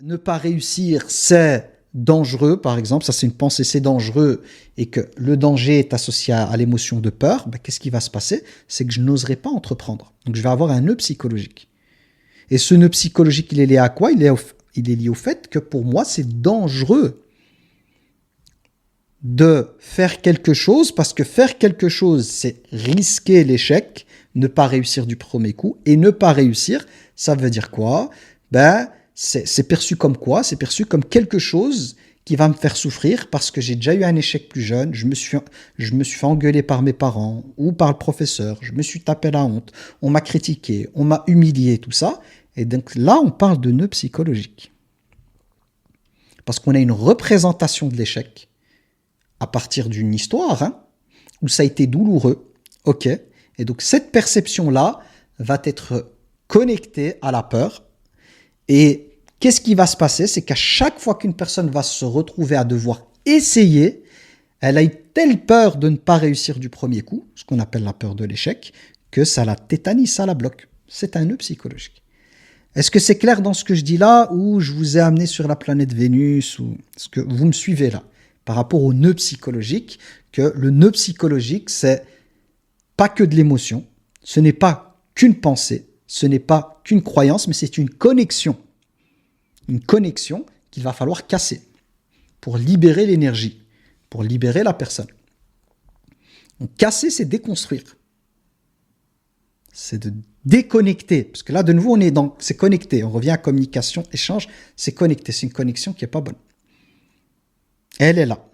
ne pas réussir, c'est dangereux, par exemple, ça c'est une pensée, c'est dangereux, et que le danger est associé à l'émotion de peur, ben, qu'est-ce qui va se passer? C'est que je n'oserai pas entreprendre. Donc je vais avoir un nœud psychologique. Et ce nœud psychologique, il est lié à quoi? Il est lié au fait que pour moi, c'est dangereux de faire quelque chose, parce que faire quelque chose, c'est risquer l'échec, ne pas réussir du premier coup, et ne pas réussir, ça veut dire quoi? Ben, c'est perçu comme quoi? C'est perçu comme quelque chose qui va me faire souffrir parce que j'ai déjà eu un échec plus jeune, je me suis fait engueuler par mes parents ou par le professeur, je me suis tapé la honte, on m'a critiqué, on m'a humilié, tout ça. Et donc là, on parle de nœud psychologique. Parce qu'on a une représentation de l'échec à partir d'une histoire, hein, où ça a été douloureux, ok. Et donc cette perception-là va être connectée à la peur. Et qu'est-ce qui va se passer? C'est qu'à chaque fois qu'une personne va se retrouver à devoir essayer, elle a eu telle peur de ne pas réussir du premier coup, ce qu'on appelle la peur de l'échec, que ça la tétanise, ça la bloque. C'est un nœud psychologique. Est-ce que c'est clair dans ce que je dis là, ou je vous ai amené sur la planète Vénus, ou est-ce que vous me suivez là par rapport au nœud psychologique, que le nœud psychologique, c'est pas que de l'émotion, ce n'est pas qu'une pensée, ce n'est pas qu'une croyance, mais c'est une connexion. Une connexion qu'il va falloir casser pour libérer l'énergie, pour libérer la personne. Donc casser, c'est déconstruire. C'est de déconnecter. Parce que là, de nouveau, c'est connecté. On revient à communication, échange, c'est connecté. C'est une connexion qui n'est pas bonne. Elle est là.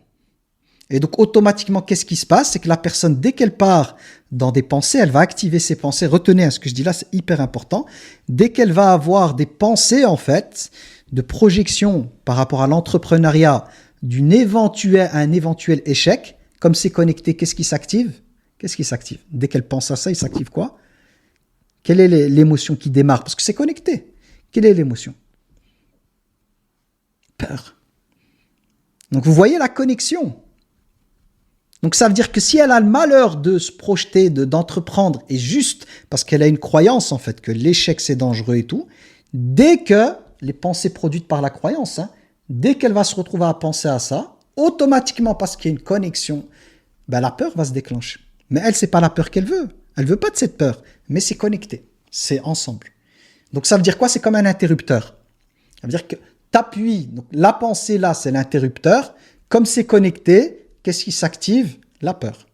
Et donc, automatiquement, qu'est-ce qui se passe? C'est que la personne, dès qu'elle part dans des pensées, elle va activer ses pensées. Retenez, ce que je dis là, c'est hyper important. Dès qu'elle va avoir des pensées, en fait, de projection par rapport à l'entrepreneuriat un éventuel échec, comme c'est connecté, qu'est-ce qui s'active? Qu'est-ce qui s'active? Dès qu'elle pense à ça, il s'active quoi? Quelle est l'émotion qui démarre? Parce que c'est connecté. Quelle est l'émotion? Peur. Donc, vous voyez la connexion. Donc ça veut dire que si elle a le malheur de se projeter, d'entreprendre, et juste parce qu'elle a une croyance en fait que l'échec c'est dangereux et tout, dès que les pensées produites par la croyance, hein, dès qu'elle va se retrouver à penser à ça, automatiquement parce qu'il y a une connexion, ben, la peur va se déclencher. Mais elle, c'est pas la peur qu'elle veut. Elle veut pas de cette peur, mais c'est connecté, c'est ensemble. Donc ça veut dire quoi? C'est comme un interrupteur. Ça veut dire que t'appuies, donc la pensée là c'est l'interrupteur, comme c'est connecté, qu'est-ce qui s'active? La peur.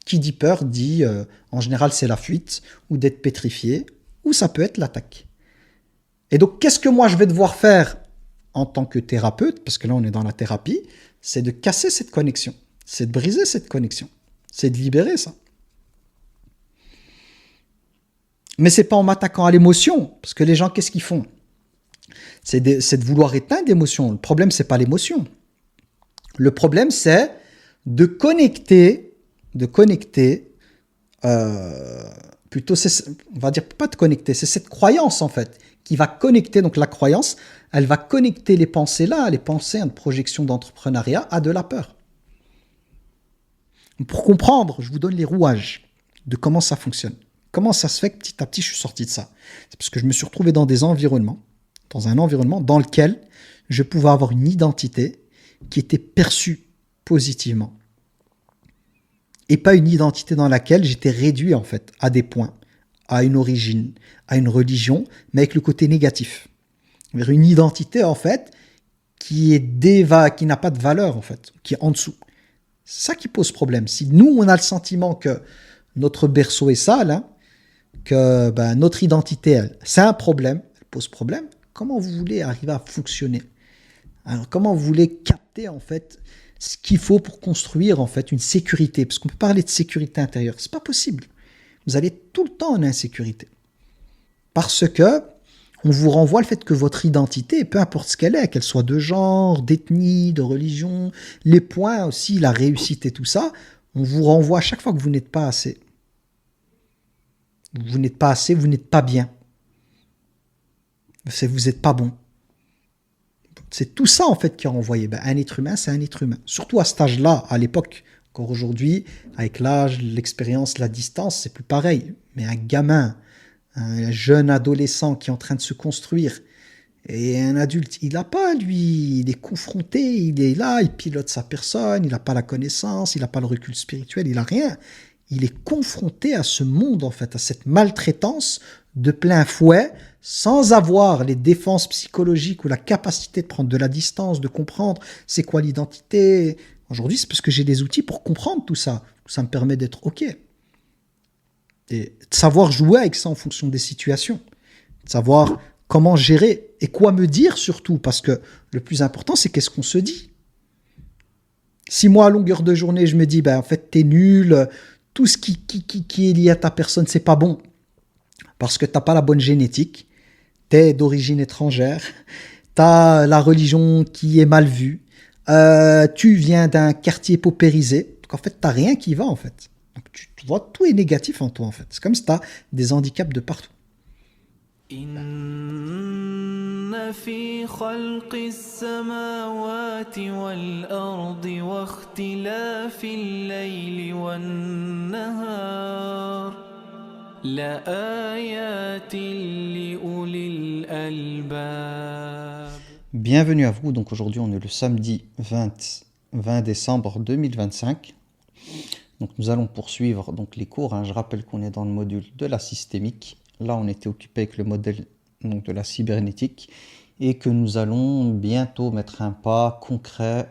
Qui dit peur dit, en général, c'est la fuite, ou d'être pétrifié, ou ça peut être l'attaque. Et donc, qu'est-ce que moi je vais devoir faire en tant que thérapeute, parce que là on est dans la thérapie, c'est de casser cette connexion, c'est de briser cette connexion, c'est de libérer ça. Mais c'est pas en m'attaquant à l'émotion, parce que les gens, qu'est-ce qu'ils font? C'est de vouloir éteindre l'émotion. Le problème, c'est pas l'émotion. Le problème, c'est de connecter, plutôt, on va dire pas de connecter, c'est cette croyance en fait, qui va connecter, donc la croyance, elle va connecter les pensées là, les pensées de projection d'entrepreneuriat à de la peur. Pour comprendre, je vous donne les rouages de comment ça fonctionne. Comment ça se fait que petit à petit je suis sorti de ça? C'est parce que je me suis retrouvé dans un environnement dans lequel je pouvais avoir une identité qui était perçue positivement. Et pas une identité dans laquelle j'étais réduit en fait à des points, à une origine, à une religion, mais avec le côté négatif. Vers une identité en fait qui n'a pas de valeur en fait, qui est en dessous. C'est ça qui pose problème. Si nous on a le sentiment que notre berceau est sale, hein, que notre identité, c'est un problème, elle pose problème, comment vous voulez arriver à fonctionner? Alors, comment vous voulez capter en fait ce qu'il faut pour construire en fait une sécurité? Parce qu'on peut parler de sécurité intérieure, c'est pas possible. Vous allez tout le temps en insécurité. Parce que on vous renvoie le fait que votre identité, peu importe ce qu'elle soit de genre, d'ethnie, de religion, les points aussi, la réussite et tout ça, on vous renvoie à chaque fois que vous n'êtes pas assez. Vous n'êtes pas assez, vous n'êtes pas bien. Vous n'êtes pas bon. C'est tout ça en fait qui est renvoyé. Un être humain, c'est un être humain. Surtout à cet âge-là, à l'époque. Encore aujourd'hui, avec l'âge, l'expérience, la distance, c'est plus pareil. Mais un gamin, un jeune adolescent qui est en train de se construire, Et un adulte, il n'a pas, lui, il est confronté, il est là, il pilote sa personne, il n'a pas la connaissance, il n'a pas le recul spirituel, il n'a rien. Il est confronté à ce monde, en fait, à cette maltraitance de plein fouet, sans avoir les défenses psychologiques ou la capacité de prendre de la distance, de comprendre c'est quoi l'identité. Aujourd'hui, c'est parce que j'ai des outils pour comprendre tout ça. Ça me permet d'être OK. Et de savoir jouer avec ça en fonction des situations. De savoir comment gérer et quoi me dire surtout. Parce que le plus important, c'est qu'est-ce qu'on se dit. Si moi, à longueur de journée, je me dis, ben, en fait, t'es nul, tout ce qui est lié à ta personne, c'est pas bon. Parce que t'as pas la bonne génétique, t'es d'origine étrangère, t'as la religion qui est mal vue, tu viens d'un quartier paupérisé. Donc en fait, t'as rien qui va en fait. Donc tu vois, tout est négatif en toi en fait. C'est comme si t'as des handicaps de partout. إن في خلق السماوات والأرض واختلاف الليل والنهار لآيات لأولي الألباب. Bienvenue à vous. Donc aujourd'hui, on est le samedi 20 décembre 2025. Donc nous allons poursuivre donc les cours. Je rappelle qu'on est dans le module de la systémique. Là, on était occupé avec le modèle donc, de la cybernétique et que nous allons bientôt mettre un pas concret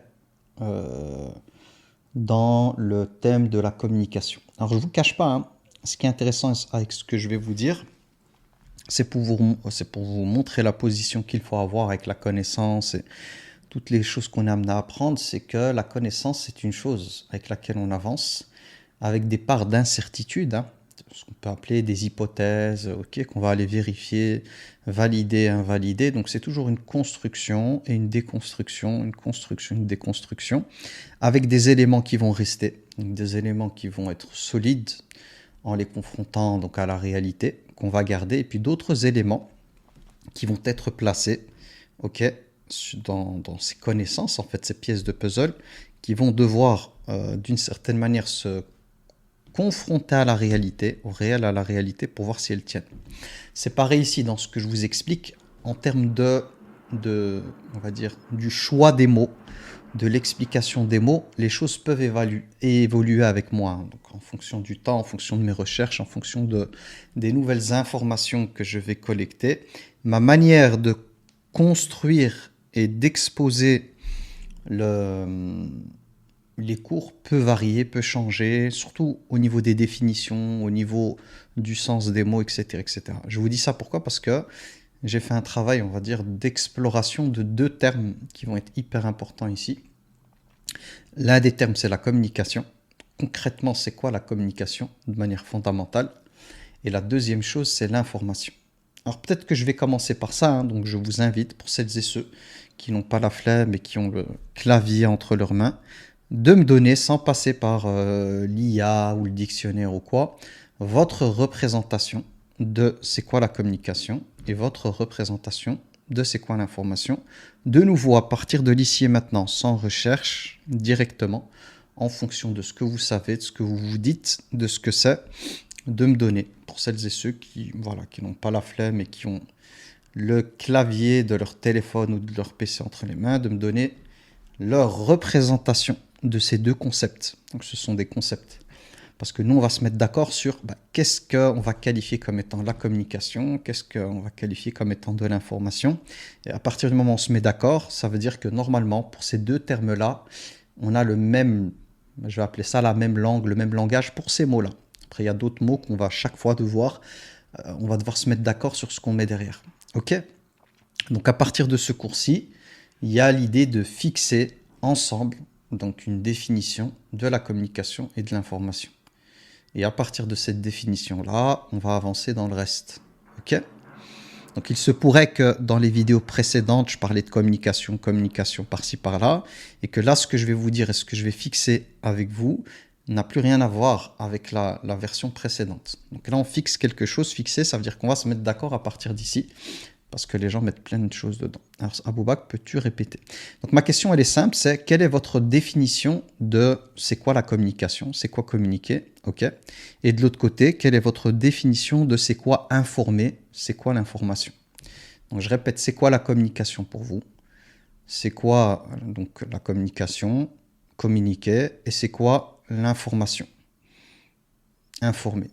dans le thème de la communication. Alors, je ne vous cache pas, ce qui est intéressant avec ce que je vais vous dire, c'est pour vous montrer la position qu'il faut avoir avec la connaissance et toutes les choses qu'on est amené à apprendre, c'est que la connaissance, c'est une chose avec laquelle on avance, avec des parts d'incertitude, ce qu'on peut appeler des hypothèses, qu'on va aller vérifier, valider, invalider. Donc c'est toujours une construction et une déconstruction, une construction, une déconstruction, avec des éléments qui vont rester, donc des éléments qui vont être solides en les confrontant donc à la réalité, qu'on va garder, et puis d'autres éléments qui vont être placés, dans ces connaissances, en fait, ces pièces de puzzle, qui vont devoir d'une certaine manière se confronter à la réalité, au réel, à la réalité, pour voir si elles tiennent. C'est pareil ici dans ce que je vous explique en termes on va dire, du choix des mots, de l'explication des mots. Les choses peuvent évoluer avec moi, donc en fonction du temps, en fonction de mes recherches, en fonction des nouvelles informations que je vais collecter. Ma manière de construire et d'exposer les cours peut varier, peut changer, surtout au niveau des définitions, au niveau du sens des mots, etc., etc. Je vous dis ça pourquoi ? Parce que j'ai fait un travail, on va dire, d'exploration de deux termes qui vont être hyper importants ici. L'un des termes, c'est la communication. Concrètement, c'est quoi la communication de manière fondamentale ? Et la deuxième chose, c'est l'information. Alors peut-être que je vais commencer par ça, donc je vous invite, pour celles et ceux qui n'ont pas la flemme et qui ont le clavier entre leurs mains, de me donner, sans passer par l'IA ou le dictionnaire ou quoi, votre représentation de c'est quoi la communication et votre représentation de c'est quoi l'information. De nouveau, à partir de l'ici et maintenant, sans recherche, directement, en fonction de ce que vous savez, de ce que vous vous dites, de ce que c'est, de me donner, pour celles et ceux qui n'ont pas la flemme et qui ont le clavier de leur téléphone ou de leur PC entre les mains, de me donner leur représentation de ces deux concepts. Donc ce sont des concepts. Parce que nous, on va se mettre d'accord sur qu'est-ce qu'on va qualifier comme étant la communication, qu'est-ce qu'on va qualifier comme étant de l'information. Et à partir du moment où on se met d'accord, ça veut dire que normalement, pour ces deux termes-là, on a le même, je vais appeler ça la même langue, le même langage pour ces mots-là. Après, il y a d'autres mots qu'on va chaque fois on va devoir se mettre d'accord sur ce qu'on met derrière. Ok ? Donc à partir de ce cours-ci, il y a l'idée de fixer ensemble donc une définition de la communication et de l'information. Et à partir de cette définition-là, on va avancer dans le reste. Ok ? Donc il se pourrait que dans les vidéos précédentes, je parlais de communication par-ci par-là, et que là, ce que je vais vous dire et ce que je vais fixer avec vous n'a plus rien à voir avec la version précédente. Donc là, on fixe quelque chose. Fixer, ça veut dire qu'on va se mettre d'accord à partir d'ici, parce que les gens mettent plein de choses dedans. Alors, Aboubak, peux-tu répéter ? Donc, ma question, elle est simple, c'est quelle est votre définition de c'est quoi la communication ? C'est quoi communiquer ? Ok. Et de l'autre côté, quelle est votre définition de c'est quoi informer ? C'est quoi l'information ? Donc, je répète, c'est quoi la communication pour vous? C'est quoi donc la communication, communiquer, et c'est quoi l'information? Informer.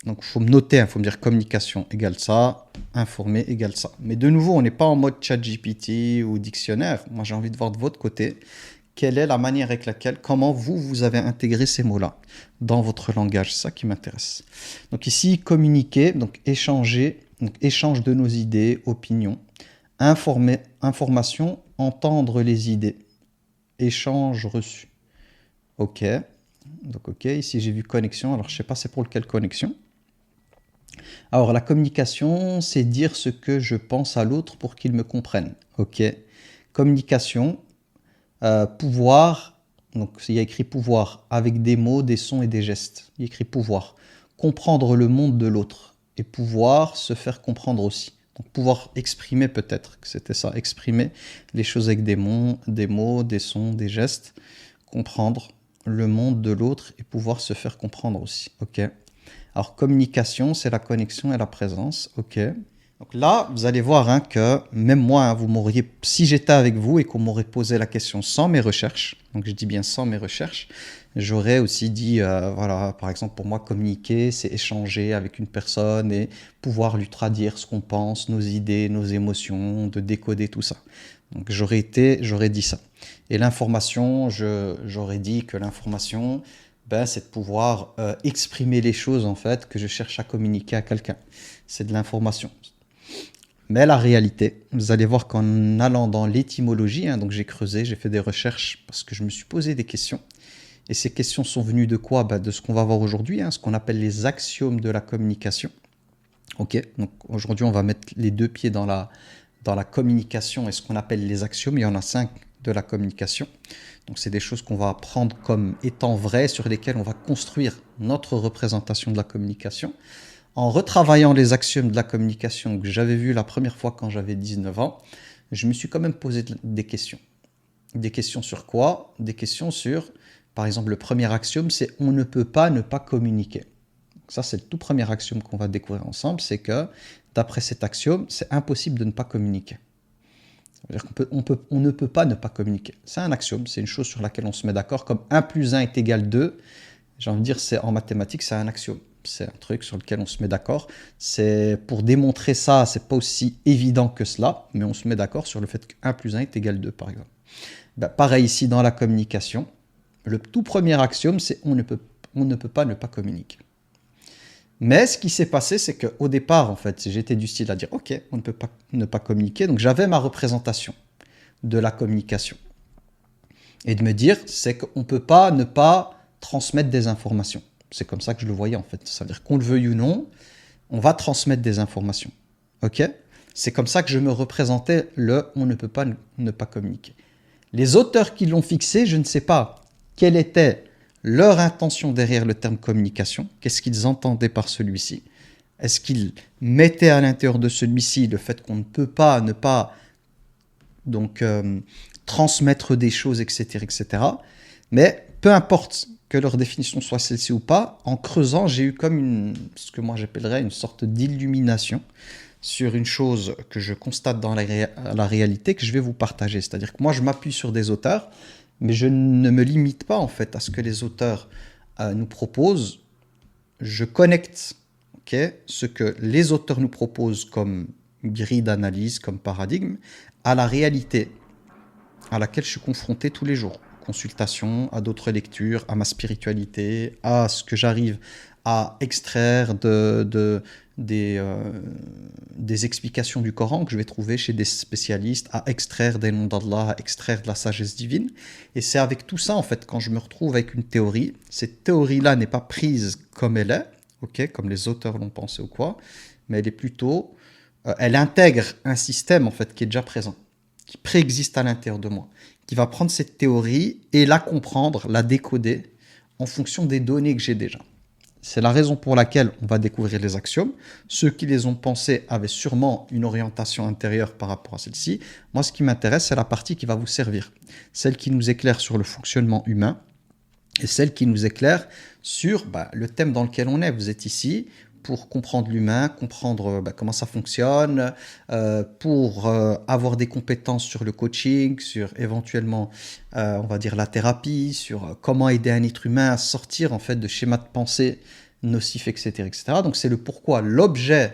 Donc, il faut me noter, il faut me dire communication égale ça, informer égale ça. Mais de nouveau, on n'est pas en mode ChatGPT ou dictionnaire. Moi, j'ai envie de voir de votre côté quelle est la manière avec laquelle, comment vous avez intégré ces mots-là dans votre langage. C'est ça qui m'intéresse. Donc ici, communiquer, donc échanger, donc échange de nos idées, opinions. Informer, information, entendre les idées. Échange reçu. Ok. Donc ok, ici j'ai vu connexion. Alors je ne sais pas c'est pour lequel connexion. Alors la communication, c'est dire ce que je pense à l'autre pour qu'il me comprenne. Ok. Communication, pouvoir, donc il y a écrit pouvoir avec des mots, des sons et des gestes. Il y a écrit pouvoir. Comprendre le monde de l'autre et pouvoir se faire comprendre aussi. Donc pouvoir exprimer peut-être, que c'était ça, exprimer les choses avec des mots, des sons, des gestes. Comprendre le monde de l'autre et pouvoir se faire comprendre aussi. Ok. Alors communication, c'est la connexion et la présence. Ok. Donc là, vous allez voir hein, que même moi, hein, vous m'auriez, si j'étais avec vous et qu'on m'aurait posé la question sans mes recherches, donc je dis bien sans mes recherches, j'aurais aussi dit, voilà, par exemple, pour moi, communiquer, c'est échanger avec une personne et pouvoir lui traduire ce qu'on pense, nos idées, nos émotions, de décoder tout ça. Donc j'aurais dit ça. Et l'information, j'aurais dit que l'information, ben, c'est de pouvoir exprimer les choses en fait que je cherche à communiquer à quelqu'un. C'est de l'information. Mais la réalité, vous allez voir qu'en allant dans l'étymologie, hein, donc j'ai creusé, j'ai fait des recherches parce que je me suis posé des questions. Et ces questions sont venues de quoi? Ben, de ce qu'on va voir aujourd'hui, hein, ce qu'on appelle les axiomes de la communication. Ok, donc aujourd'hui on va mettre les deux pieds dans la communication et ce qu'on appelle les axiomes. Il y en a 5 de la communication. Donc c'est des choses qu'on va prendre comme étant vraies, sur lesquelles on va construire notre représentation de la communication. En retravaillant les axiomes de la communication que j'avais vus la première fois quand j'avais 19 ans, je me suis quand même posé des questions. Des questions sur quoi? Des questions sur, par exemple, le premier axiome, c'est on ne peut pas ne pas communiquer. Donc ça, c'est le tout premier axiome qu'on va découvrir ensemble, c'est que d'après cet axiome, c'est impossible de ne pas communiquer. C'est-à-dire on ne peut pas ne pas communiquer. C'est un axiome, c'est une chose sur laquelle on se met d'accord, comme 1 plus 1 est égal 2. J'ai envie de dire, c'est, en mathématiques, c'est un axiome. C'est un truc sur lequel on se met d'accord. C'est, pour démontrer ça, c'est pas aussi évident que cela, mais on se met d'accord sur le fait que 1 plus 1 est égal 2, par exemple. Ben, pareil ici dans la communication. Le tout premier axiome, c'est on ne peut pas ne pas communiquer. Mais ce qui s'est passé, c'est qu'au départ, en fait, j'étais du style à dire « Ok, on ne peut pas ne pas communiquer ». Donc j'avais ma représentation de la communication. Et de me dire, c'est qu'on ne peut pas ne pas transmettre des informations. C'est comme ça que je le voyais, en fait. Ça veut dire qu'on le veuille ou non, on va transmettre des informations. Ok ? C'est comme ça que je me représentais le « on ne peut pas ne pas communiquer ». Les auteurs qui l'ont fixé, je ne sais pas quelle était leur intention derrière le terme communication, qu'est-ce qu'ils entendaient par celui-ci. Est-ce qu'ils mettaient à l'intérieur de celui-ci le fait qu'on ne peut pas ne pas donc, transmettre des choses, etc., etc. Mais peu importe que leur définition soit celle-ci ou pas, en creusant, j'ai eu comme ce que moi j'appellerais une sorte d'illumination sur une chose que je constate dans la réalité que je vais vous partager. C'est-à-dire que moi, je m'appuie sur des auteurs, mais je ne me limite pas en fait à ce que les auteurs nous proposent. Je connecte ce que les auteurs nous proposent comme grille d'analyse, comme paradigme, à la réalité à laquelle je suis confronté tous les jours. Consultation, à d'autres lectures, à ma spiritualité, à ce que j'arrive à extraire des explications du Coran que je vais trouver chez des spécialistes, à extraire des noms d'Allah, à extraire de la sagesse divine. Et c'est avec tout ça, en fait, quand je me retrouve avec une théorie, cette théorie-là n'est pas prise comme elle est, comme les auteurs l'ont pensé ou quoi, mais elle est plutôt... elle intègre un système, en fait, qui est déjà présent, qui préexiste à l'intérieur de moi, qui va prendre cette théorie et la comprendre, la décoder en fonction des données que j'ai déjà. C'est la raison pour laquelle on va découvrir les axiomes. Ceux qui les ont pensés avaient sûrement une orientation intérieure par rapport à celle-ci. Moi, ce qui m'intéresse, c'est la partie qui va vous servir. Celle qui nous éclaire sur le fonctionnement humain et celle qui nous éclaire sur le thème dans lequel on est. Vous êtes ici pour comprendre l'humain, comprendre comment ça fonctionne, pour avoir des compétences sur le coaching, sur éventuellement, on va dire, la thérapie, sur comment aider un être humain à sortir en fait de schémas de pensée nocifs, etc., etc. Donc c'est le pourquoi, l'objet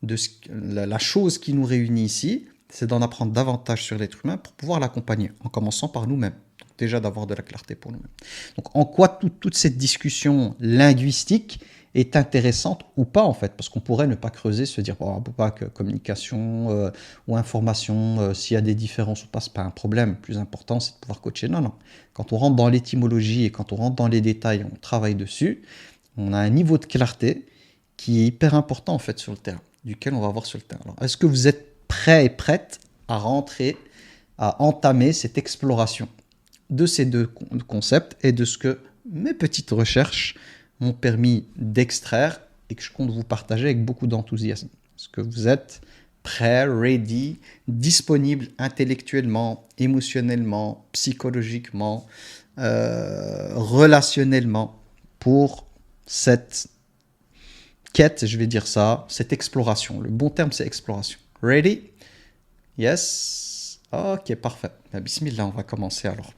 de la chose qui nous réunit ici, c'est d'en apprendre davantage sur l'être humain pour pouvoir l'accompagner, en commençant par nous-mêmes. Donc déjà d'avoir de la clarté pour nous-mêmes. Donc en quoi toute cette discussion linguistique est intéressante ou pas en fait, parce qu'on pourrait ne pas creuser, se dire on ne peut pas que communication ou information, s'il y a des différences ou pas, c'est pas un problème. Le plus important, c'est de pouvoir coacher. Non, non. Quand on rentre dans l'étymologie et quand on rentre dans les détails, on travaille dessus, on a un niveau de clarté qui est hyper important en fait sur le terrain, duquel on va voir sur le terrain. Alors, est-ce que vous êtes prêt et prête à rentrer, à entamer cette exploration de ces deux concepts et de ce que mes petites recherches m'ont permis d'extraire et que je compte vous partager avec beaucoup d'enthousiasme. Est-ce que vous êtes prêt, ready, disponible intellectuellement, émotionnellement, psychologiquement, relationnellement pour cette quête, je vais dire ça, cette exploration. Le bon terme, c'est exploration. Ready? Yes? Ok, parfait. Bismillah, on va commencer alors,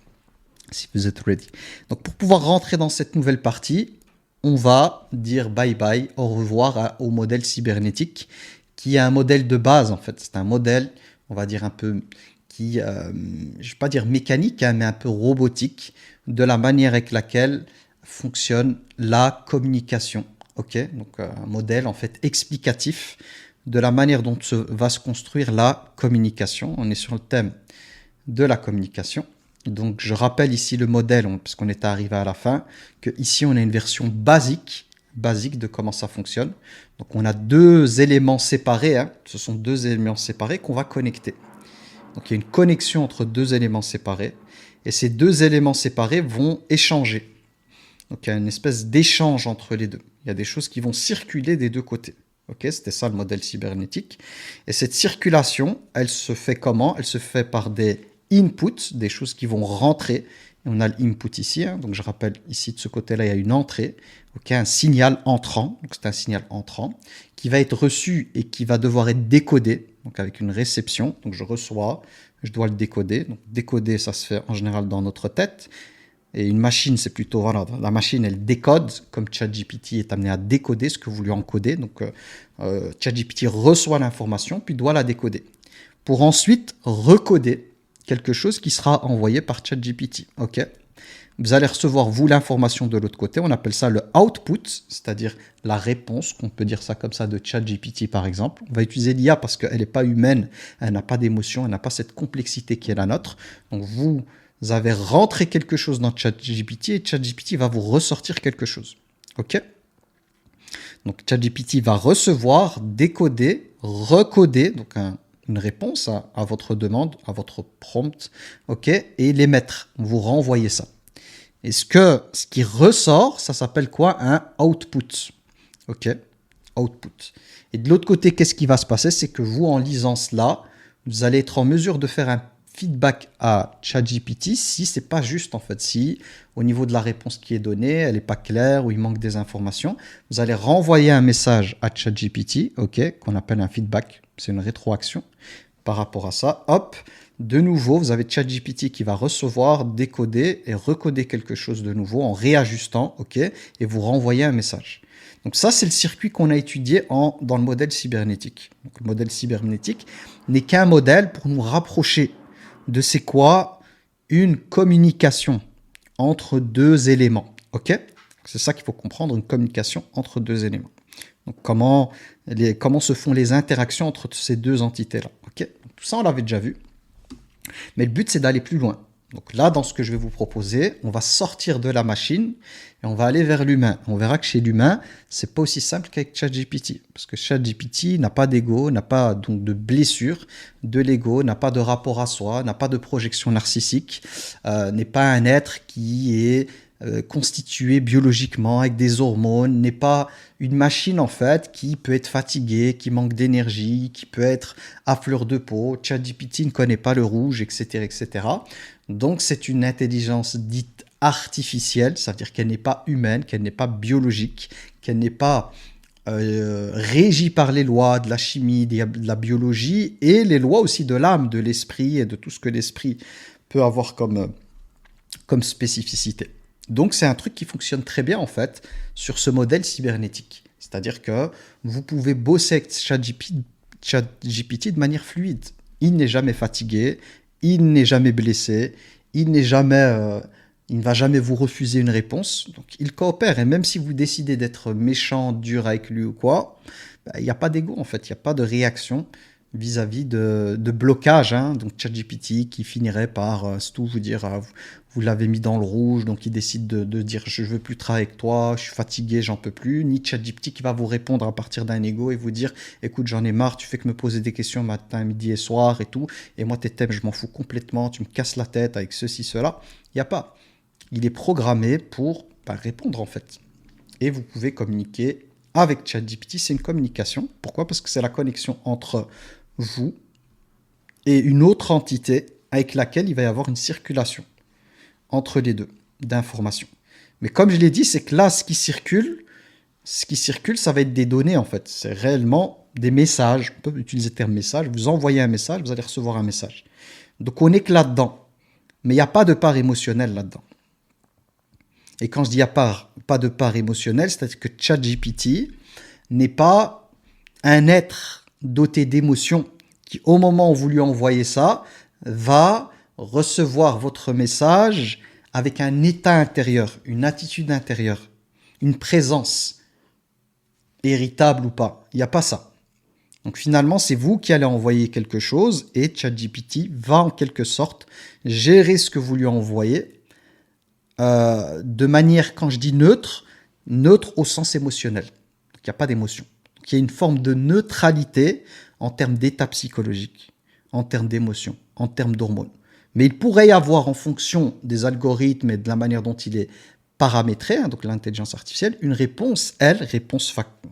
si vous êtes ready. Donc, pour pouvoir rentrer dans cette nouvelle partie, on va dire bye-bye, au revoir au modèle cybernétique, qui est un modèle de base, en fait. C'est un modèle, on va dire un peu, qui, je ne vais pas dire mécanique, hein, mais un peu robotique, de la manière avec laquelle fonctionne la communication. Ok, donc un modèle en fait explicatif de la manière dont va se construire la communication. On est sur le thème de la communication. Donc je rappelle ici le modèle, parce qu'on est arrivé à la fin, que ici on a une version basique de comment ça fonctionne. Donc on a deux éléments séparés, hein. Ce sont deux éléments séparés qu'on va connecter. Donc il y a une connexion entre deux éléments séparés, et ces deux éléments séparés vont échanger. Donc il y a une espèce d'échange entre les deux. Il y a des choses qui vont circuler des deux côtés. Ok, c'était ça le modèle cybernétique. Et cette circulation, elle se fait comment? Elle se fait par des inputs, des choses qui vont rentrer. Et on a l'input ici. Hein. Donc je rappelle ici de ce côté-là, il y a une entrée. Ok, un signal entrant. Donc c'est un signal entrant qui va être reçu et qui va devoir être décodé. Donc avec une réception. Donc je reçois, je dois le décoder. Donc décoder, ça se fait en général dans notre tête. Et une machine, c'est plutôt, voilà, la machine, elle décode, comme ChatGPT est amené à décoder ce que vous lui encodez. Donc, ChatGPT reçoit l'information, puis doit la décoder. Pour ensuite recoder quelque chose qui sera envoyé par ChatGPT. Ok. Vous allez recevoir, vous, l'information de l'autre côté. On appelle ça le output, c'est-à-dire la réponse, qu'on peut dire ça comme ça, de ChatGPT, par exemple. On va utiliser l'IA parce qu'elle n'est pas humaine, elle n'a pas d'émotion, elle n'a pas cette complexité qui est la nôtre. Donc, vous avez rentré quelque chose dans ChatGPT et ChatGPT va vous ressortir quelque chose. Ok? Donc ChatGPT va recevoir, décoder, recoder, donc une réponse à votre demande, à votre prompt, ok? Et l'émettre. Vous renvoyez ça. Et ce qui ressort, ça s'appelle quoi? Un output. Ok? Output. Et de l'autre côté, qu'est-ce qui va se passer? C'est que vous, en lisant cela, vous allez être en mesure de faire un feedback à ChatGPT si c'est pas juste en fait, si au niveau de la réponse qui est donnée, elle n'est pas claire ou il manque des informations, vous allez renvoyer un message à ChatGPT, ok, qu'on appelle un feedback, c'est une rétroaction par rapport à ça. Hop, de nouveau, vous avez ChatGPT qui va recevoir, décoder et recoder quelque chose de nouveau en réajustant, ok, et vous renvoyer un message. Donc ça, c'est le circuit qu'on a étudié dans le modèle cybernétique. Donc, le modèle cybernétique n'est qu'un modèle pour nous rapprocher de c'est quoi une communication entre deux éléments. Ok? C'est ça qu'il faut comprendre, une communication entre deux éléments. Donc comment se font les interactions entre ces deux entités-là. Ok? Donc, tout ça, on l'avait déjà vu. Mais le but, c'est d'aller plus loin. Donc là, dans ce que je vais vous proposer, on va sortir de la machine et on va aller vers l'humain. On verra que chez l'humain, c'est pas aussi simple qu'avec ChatGPT. Parce que ChatGPT n'a pas d'ego, n'a pas donc de blessure de l'ego, n'a pas de rapport à soi, n'a pas de projection narcissique, n'est pas un être qui est constitué biologiquement avec des hormones, n'est pas une machine en fait qui peut être fatiguée, qui manque d'énergie, qui peut être à fleur de peau. ChatGPT ne connaît pas le rouge, etc., etc. Donc c'est une intelligence dite artificielle, ça veut dire qu'elle n'est pas humaine, qu'elle n'est pas biologique, qu'elle n'est pas régi par les lois de la chimie, de la biologie et les lois aussi de l'âme, de l'esprit et de tout ce que l'esprit peut avoir comme spécificité. Donc c'est un truc qui fonctionne très bien en fait sur ce modèle cybernétique. C'est-à-dire que vous pouvez bosser avec ChatGPT de manière fluide. Il n'est jamais fatigué, il n'est jamais blessé, il ne va jamais vous refuser une réponse. Donc il coopère et même si vous décidez d'être méchant, dur avec lui ou quoi, il n'y a pas d'ego en fait, il n'y a pas de réaction vis-à-vis de blocage. Hein. Donc ChatGPT qui finirait par tout vous dire vous l'avez mis dans le rouge, donc il décide de dire je veux plus travailler avec toi, je suis fatigué, j'en peux plus. Ni ChatGPT qui va vous répondre à partir d'un ego et vous dire écoute j'en ai marre, tu fais que me poser des questions matin, midi et soir et tout, et moi tes thèmes je m'en fous complètement, tu me casses la tête avec ceci, cela. Il n'y a pas. Il est programmé pour répondre en fait. Et vous pouvez communiquer avec ChatGPT, c'est une communication. Pourquoi? Parce que c'est la connexion entre vous et une autre entité avec laquelle il va y avoir une circulation entre les deux d'informations. Mais comme je l'ai dit, c'est que là, ce qui circule, ça va être des données en fait. C'est réellement des messages. On peut utiliser le terme message. Vous envoyez un message, vous allez recevoir un message. Donc on est que là-dedans. Mais il n'y a pas de part émotionnelle là-dedans. Et quand je dis il n'y a pas de part émotionnelle, c'est-à-dire que ChatGPT n'est pas un être doté d'émotions qui, au moment où vous lui envoyez ça, va recevoir votre message avec un état intérieur, une attitude intérieure, une présence, héritable ou pas. Il n'y a pas ça. Donc finalement, c'est vous qui allez envoyer quelque chose et ChatGPT va en quelque sorte gérer ce que vous lui envoyez de manière, quand je dis neutre, neutre au sens émotionnel. Donc, il n'y a pas d'émotion. Donc, il y a une forme de neutralité en termes d'état psychologique, en termes d'émotion, en termes d'hormones. Mais il pourrait y avoir, en fonction des algorithmes et de la manière dont il est paramétré, hein, donc l'intelligence artificielle, une réponse,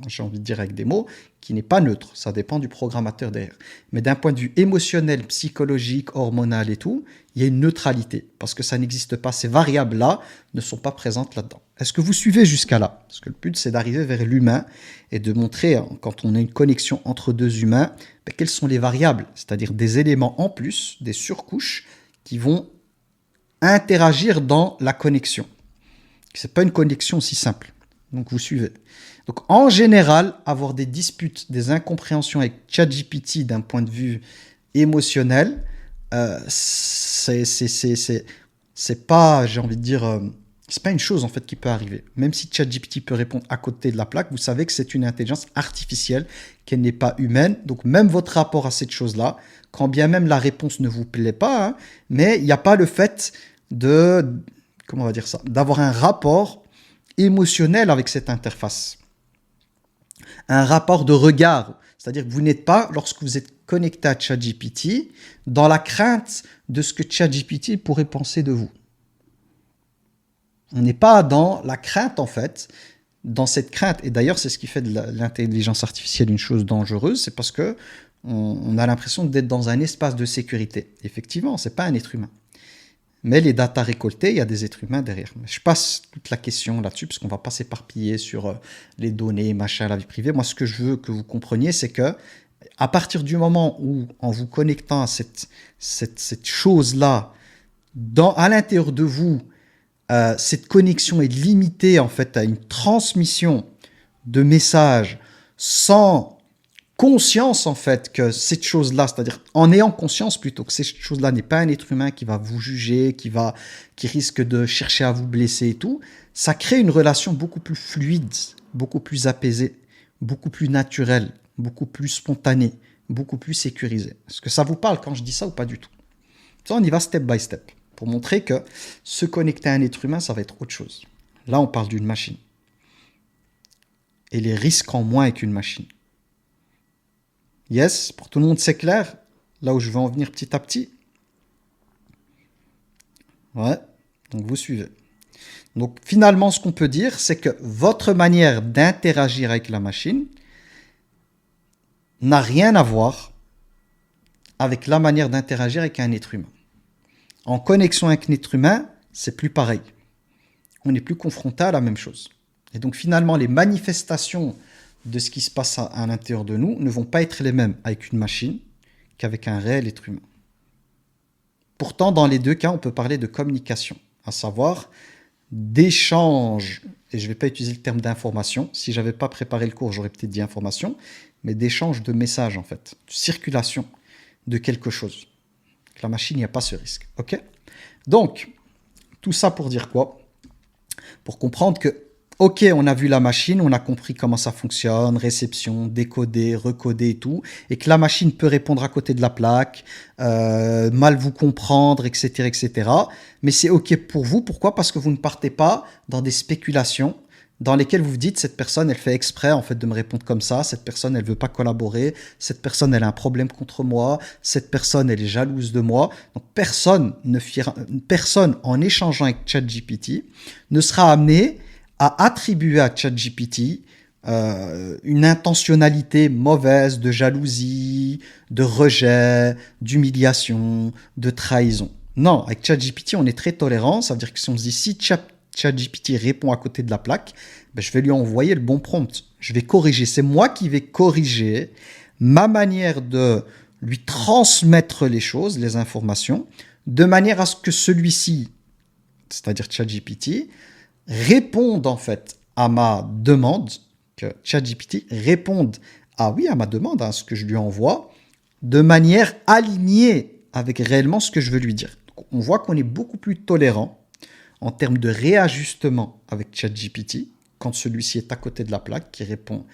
j'ai envie de dire avec des mots, qui n'est pas neutre. Ça dépend du programmateur derrière. Mais d'un point de vue émotionnel, psychologique, hormonal et tout, il y a une neutralité. Parce que ça n'existe pas. Ces variables-là ne sont pas présentes là-dedans. Est-ce que vous suivez jusqu'à là? Parce que le but, c'est d'arriver vers l'humain et de montrer, quand on a une connexion entre deux humains, quelles sont les variables, c'est-à-dire des éléments en plus, des surcouches, qui vont interagir dans la connexion. Ce n'est pas une connexion aussi simple. Donc, vous suivez. Donc, en général, avoir des disputes, des incompréhensions avec ChatGPT d'un point de vue émotionnel, c'est pas, j'ai envie de dire, c'est pas une chose en fait qui peut arriver. Même si ChatGPT peut répondre à côté de la plaque, vous savez que c'est une intelligence artificielle, qu'elle n'est pas humaine. Donc, même votre rapport à cette chose-là, quand bien même la réponse ne vous plaît pas, hein, mais il n'y a pas le fait comment on va dire ça, d'avoir un rapport émotionnel avec cette interface. Un rapport de regard. C'est-à-dire que vous n'êtes pas, lorsque vous êtes connecté à ChatGPT, dans la crainte de ce que ChatGPT pourrait penser de vous. On n'est pas dans la crainte, en fait, dans cette crainte. Et d'ailleurs, c'est ce qui fait de l'intelligence artificielle une chose dangereuse, c'est parce que on a l'impression d'être dans un espace de sécurité. Effectivement, ce n'est pas un être humain. Mais les datas récoltées, il y a des êtres humains derrière. Je passe toute la question là-dessus, parce qu'on ne va pas s'éparpiller sur les données, machin, la vie privée. Moi, ce que je veux que vous compreniez, c'est que à partir du moment où, en vous connectant à cette chose-là, à l'intérieur de vous, cette connexion est limitée en fait à une transmission de messages sans conscience en fait que cette chose-là, c'est-à-dire en ayant conscience plutôt que cette chose-là n'est pas un être humain qui va vous juger, qui risque de chercher à vous blesser et tout, ça crée une relation beaucoup plus fluide, beaucoup plus apaisée, beaucoup plus naturelle, beaucoup plus spontanée, beaucoup plus sécurisée. Est-ce que ça vous parle quand je dis ça ou pas du tout? Ça, on y va step by step pour montrer que se connecter à un être humain, ça va être autre chose. Là, on parle d'une machine. Et les risques en moins avec une machine. Yes, pour tout le monde c'est clair, là où je veux en venir petit à petit. Ouais, donc vous suivez. Donc finalement, ce qu'on peut dire, c'est que votre manière d'interagir avec la machine n'a rien à voir avec la manière d'interagir avec un être humain. En connexion avec un être humain, c'est plus pareil. On n'est plus confronté à la même chose. Et donc finalement, les manifestations de ce qui se passe à l'intérieur de nous ne vont pas être les mêmes avec une machine qu'avec un réel être humain. Pourtant, dans les deux cas, on peut parler de communication, à savoir d'échange, et je ne vais pas utiliser le terme d'information. Si je n'avais pas préparé le cours, j'aurais peut-être dit information, mais d'échange de messages, en fait, de circulation de quelque chose. Avec la machine, il n'y a pas ce risque. Ok ? Donc, tout ça pour dire quoi ? Pour comprendre que, ok, on a vu la machine, on a compris comment ça fonctionne, réception, décoder, recoder et tout, et que la machine peut répondre à côté de la plaque, mal vous comprendre, etc., etc. Mais c'est ok pour vous. Pourquoi ? Parce que vous ne partez pas dans des spéculations dans lesquelles vous vous dites, cette personne, elle fait exprès en fait de me répondre comme ça, cette personne, elle veut pas collaborer, cette personne, elle a un problème contre moi, cette personne, elle est jalouse de moi. Donc personne, en échangeant avec ChatGPT, ne sera amené à attribuer à ChatGPT une intentionnalité mauvaise de jalousie, de rejet, d'humiliation, de trahison. Non, avec ChatGPT, on est très tolérant. Ça veut dire que si on se dit, si ChatGPT répond à côté de la plaque, ben je vais lui envoyer le bon prompt. Je vais corriger. C'est moi qui vais corriger ma manière de lui transmettre les choses, les informations, de manière à ce que celui-ci, c'est-à-dire ChatGPT, réponde en fait à ma demande, que ChatGPT réponde à ma demande, à ce que je lui envoie, de manière alignée avec réellement ce que je veux lui dire. Donc, on voit qu'on est beaucoup plus tolérant en termes de réajustement avec ChatGPT. Quand celui-ci est à côté de la plaque, qui répond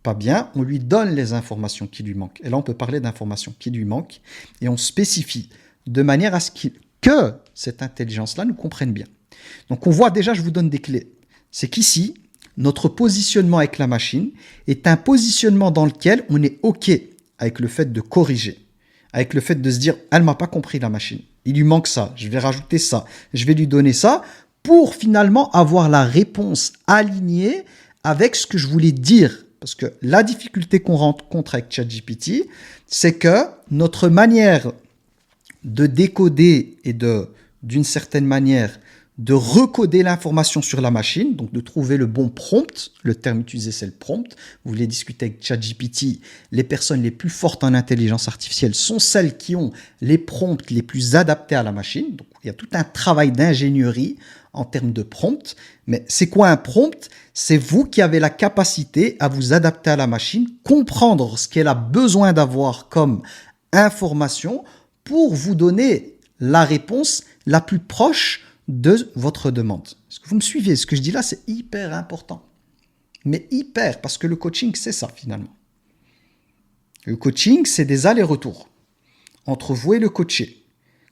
pas bien, on lui donne les informations qui lui manquent. Et là, on peut parler d'informations qui lui manquent et on spécifie de manière à ce que cette intelligence-là nous comprenne bien. Donc, on voit déjà, je vous donne des clés. C'est qu'ici, notre positionnement avec la machine est un positionnement dans lequel on est OK avec le fait de corriger, avec le fait de se dire, elle m'a pas compris la machine. Il lui manque ça, je vais rajouter ça, je vais lui donner ça pour finalement avoir la réponse alignée avec ce que je voulais dire. Parce que la difficulté qu'on rencontre avec ChatGPT, c'est que notre manière de décoder et d'une certaine manière, de recoder l'information sur la machine, donc de trouver le bon prompt. Le terme utilisé, c'est le prompt. Vous voulez discuter avec ChatGPT, les personnes les plus fortes en intelligence artificielle sont celles qui ont les prompts les plus adaptés à la machine. Donc, il y a tout un travail d'ingénierie en termes de prompt. Mais c'est quoi un prompt ? C'est vous qui avez la capacité à vous adapter à la machine, comprendre ce qu'elle a besoin d'avoir comme information pour vous donner la réponse la plus proche de votre demande. Est-ce que vous me suivez ? Ce que je dis là, c'est hyper important. Mais hyper, parce que le coaching, c'est ça finalement. Le coaching, c'est des allers-retours entre vous et le coaché.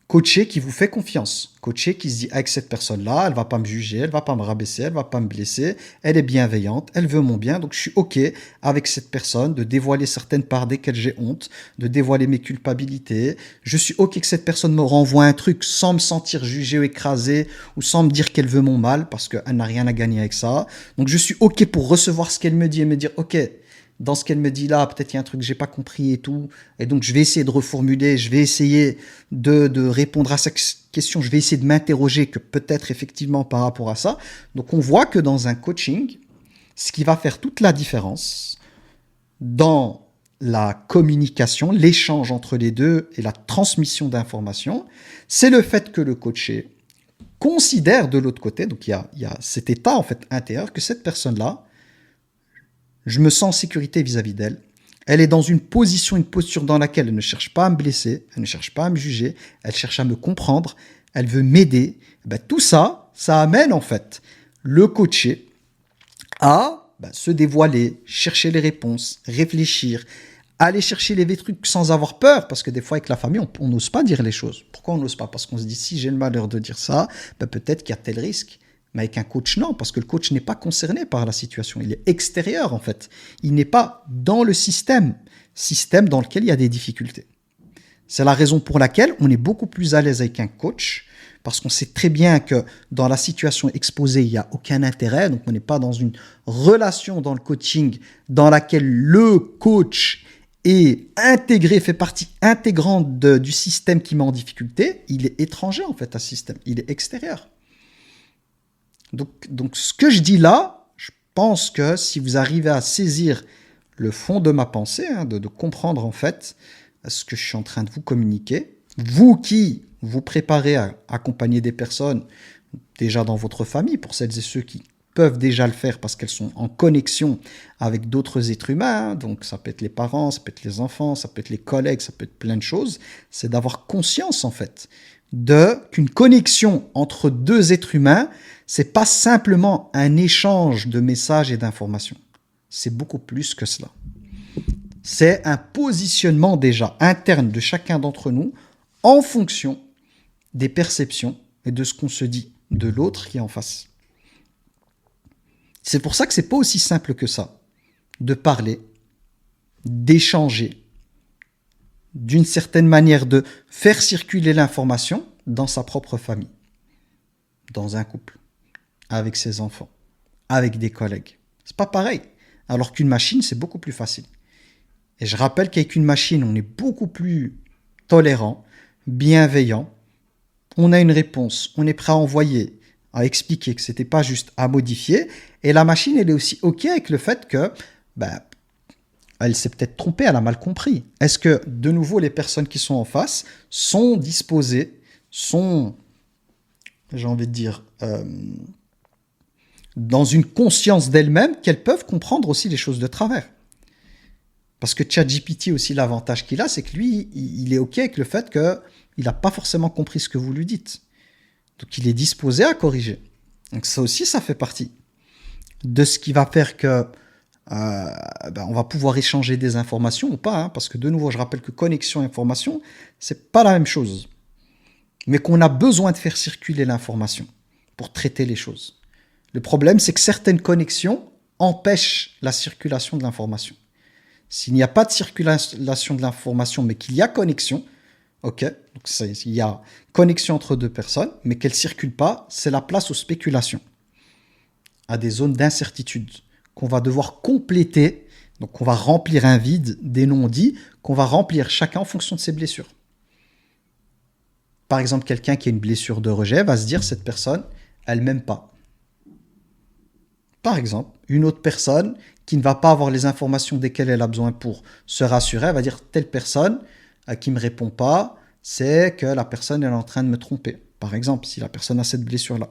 Coaché qui vous fait confiance. Coaché qui se dit, avec cette personne-là, elle ne va pas me juger, elle ne va pas me rabaisser, elle ne va pas me blesser, elle est bienveillante, elle veut mon bien, donc je suis OK avec cette personne de dévoiler certaines parts desquelles j'ai honte, de dévoiler mes culpabilités. Je suis OK que cette personne me renvoie un truc sans me sentir jugé ou écrasé ou sans me dire qu'elle veut mon mal parce qu'elle n'a rien à gagner avec ça. Donc je suis OK pour recevoir ce qu'elle me dit et me dire, OK, dans ce qu'elle me dit là, peut-être il y a un truc que j'ai pas compris et tout. Et donc, je vais essayer de reformuler, je vais essayer de répondre à cette question, je vais essayer de m'interroger que peut-être effectivement par rapport à ça. Donc, on voit que dans un coaching, ce qui va faire toute la différence dans la communication, l'échange entre les deux et la transmission d'informations, c'est le fait que le coaché considère de l'autre côté, donc il y a cet état en fait intérieur, que cette personne-là, je me sens en sécurité vis-à-vis d'elle. Elle est dans une posture dans laquelle elle ne cherche pas à me blesser, elle ne cherche pas à me juger, elle cherche à me comprendre, elle veut m'aider. Ben, tout ça, ça amène en fait le coaché à se dévoiler, chercher les réponses, réfléchir, aller chercher les trucs sans avoir peur, parce que des fois avec la famille, on n'ose pas dire les choses. Pourquoi on n'ose pas ? Parce qu'on se dit, si j'ai le malheur de dire ça, peut-être qu'il y a tel risque. Mais avec un coach, non, parce que le coach n'est pas concerné par la situation. Il est extérieur, en fait. Il n'est pas dans le système dans lequel il y a des difficultés. C'est la raison pour laquelle on est beaucoup plus à l'aise avec un coach, parce qu'on sait très bien que dans la situation exposée, il n'y a aucun intérêt. Donc, on n'est pas dans une relation dans le coaching dans laquelle le coach est intégré, fait partie intégrante du système qui met en difficulté. Il est étranger, en fait, à ce système. Il est extérieur. Donc, ce que je dis là, je pense que si vous arrivez à saisir le fond de ma pensée, de comprendre en fait ce que je suis en train de vous communiquer. Vous qui vous préparez à accompagner des personnes déjà dans votre famille, pour celles et ceux qui peuvent déjà le faire parce qu'elles sont en connexion avec d'autres êtres humains, donc ça peut être les parents, ça peut être les enfants, ça peut être les collègues, ça peut être plein de choses, c'est d'avoir conscience en fait qu'une connexion entre deux êtres humains, c'est pas simplement un échange de messages et d'informations, c'est beaucoup plus que cela. C'est un positionnement déjà interne de chacun d'entre nous en fonction des perceptions et de ce qu'on se dit de l'autre qui est en face. C'est pour ça que c'est pas aussi simple que ça, de parler, d'échanger, d'une certaine manière de faire circuler l'information dans sa propre famille, dans un couple, avec ses enfants, avec des collègues. C'est pas pareil. Alors qu'une machine, c'est beaucoup plus facile. Et je rappelle qu'avec une machine, on est beaucoup plus tolérant, bienveillant. On a une réponse, on est prêt à envoyer, à expliquer que ce n'était pas juste à modifier. Et la machine, elle est aussi OK avec le fait que elle s'est peut-être trompée, elle a mal compris. Est-ce que, de nouveau, les personnes qui sont en face sont disposées, sont, j'ai envie de dire, dans une conscience d'elles-mêmes qu'elles peuvent comprendre aussi les choses de travers. Parce que ChatGPT aussi, l'avantage qu'il a, c'est que lui, il est OK avec le fait qu'il n'a pas forcément compris ce que vous lui dites. Donc il est disposé à corriger. Donc ça aussi, ça fait partie de ce qui va faire que on va pouvoir échanger des informations ou pas. Parce que de nouveau, je rappelle que connexion et information, c'est pas la même chose. Mais qu'on a besoin de faire circuler l'information pour traiter les choses. Le problème, c'est que certaines connexions empêchent la circulation de l'information. S'il n'y a pas de circulation de l'information, mais qu'il y a connexion, ok, donc il y a connexion entre deux personnes, mais qu'elle ne circule pas, c'est la place aux spéculations, à des zones d'incertitude qu'on va devoir compléter. Donc on va remplir un vide, des non-dits, qu'on va remplir chacun en fonction de ses blessures. Par exemple, quelqu'un qui a une blessure de rejet va se dire, cette personne, elle ne m'aime pas. Par exemple, une autre personne qui ne va pas avoir les informations desquelles elle a besoin pour se rassurer, elle va dire, telle personne qui ne me répond pas, c'est que la personne elle est en train de me tromper. Par exemple, si la personne a cette blessure-là.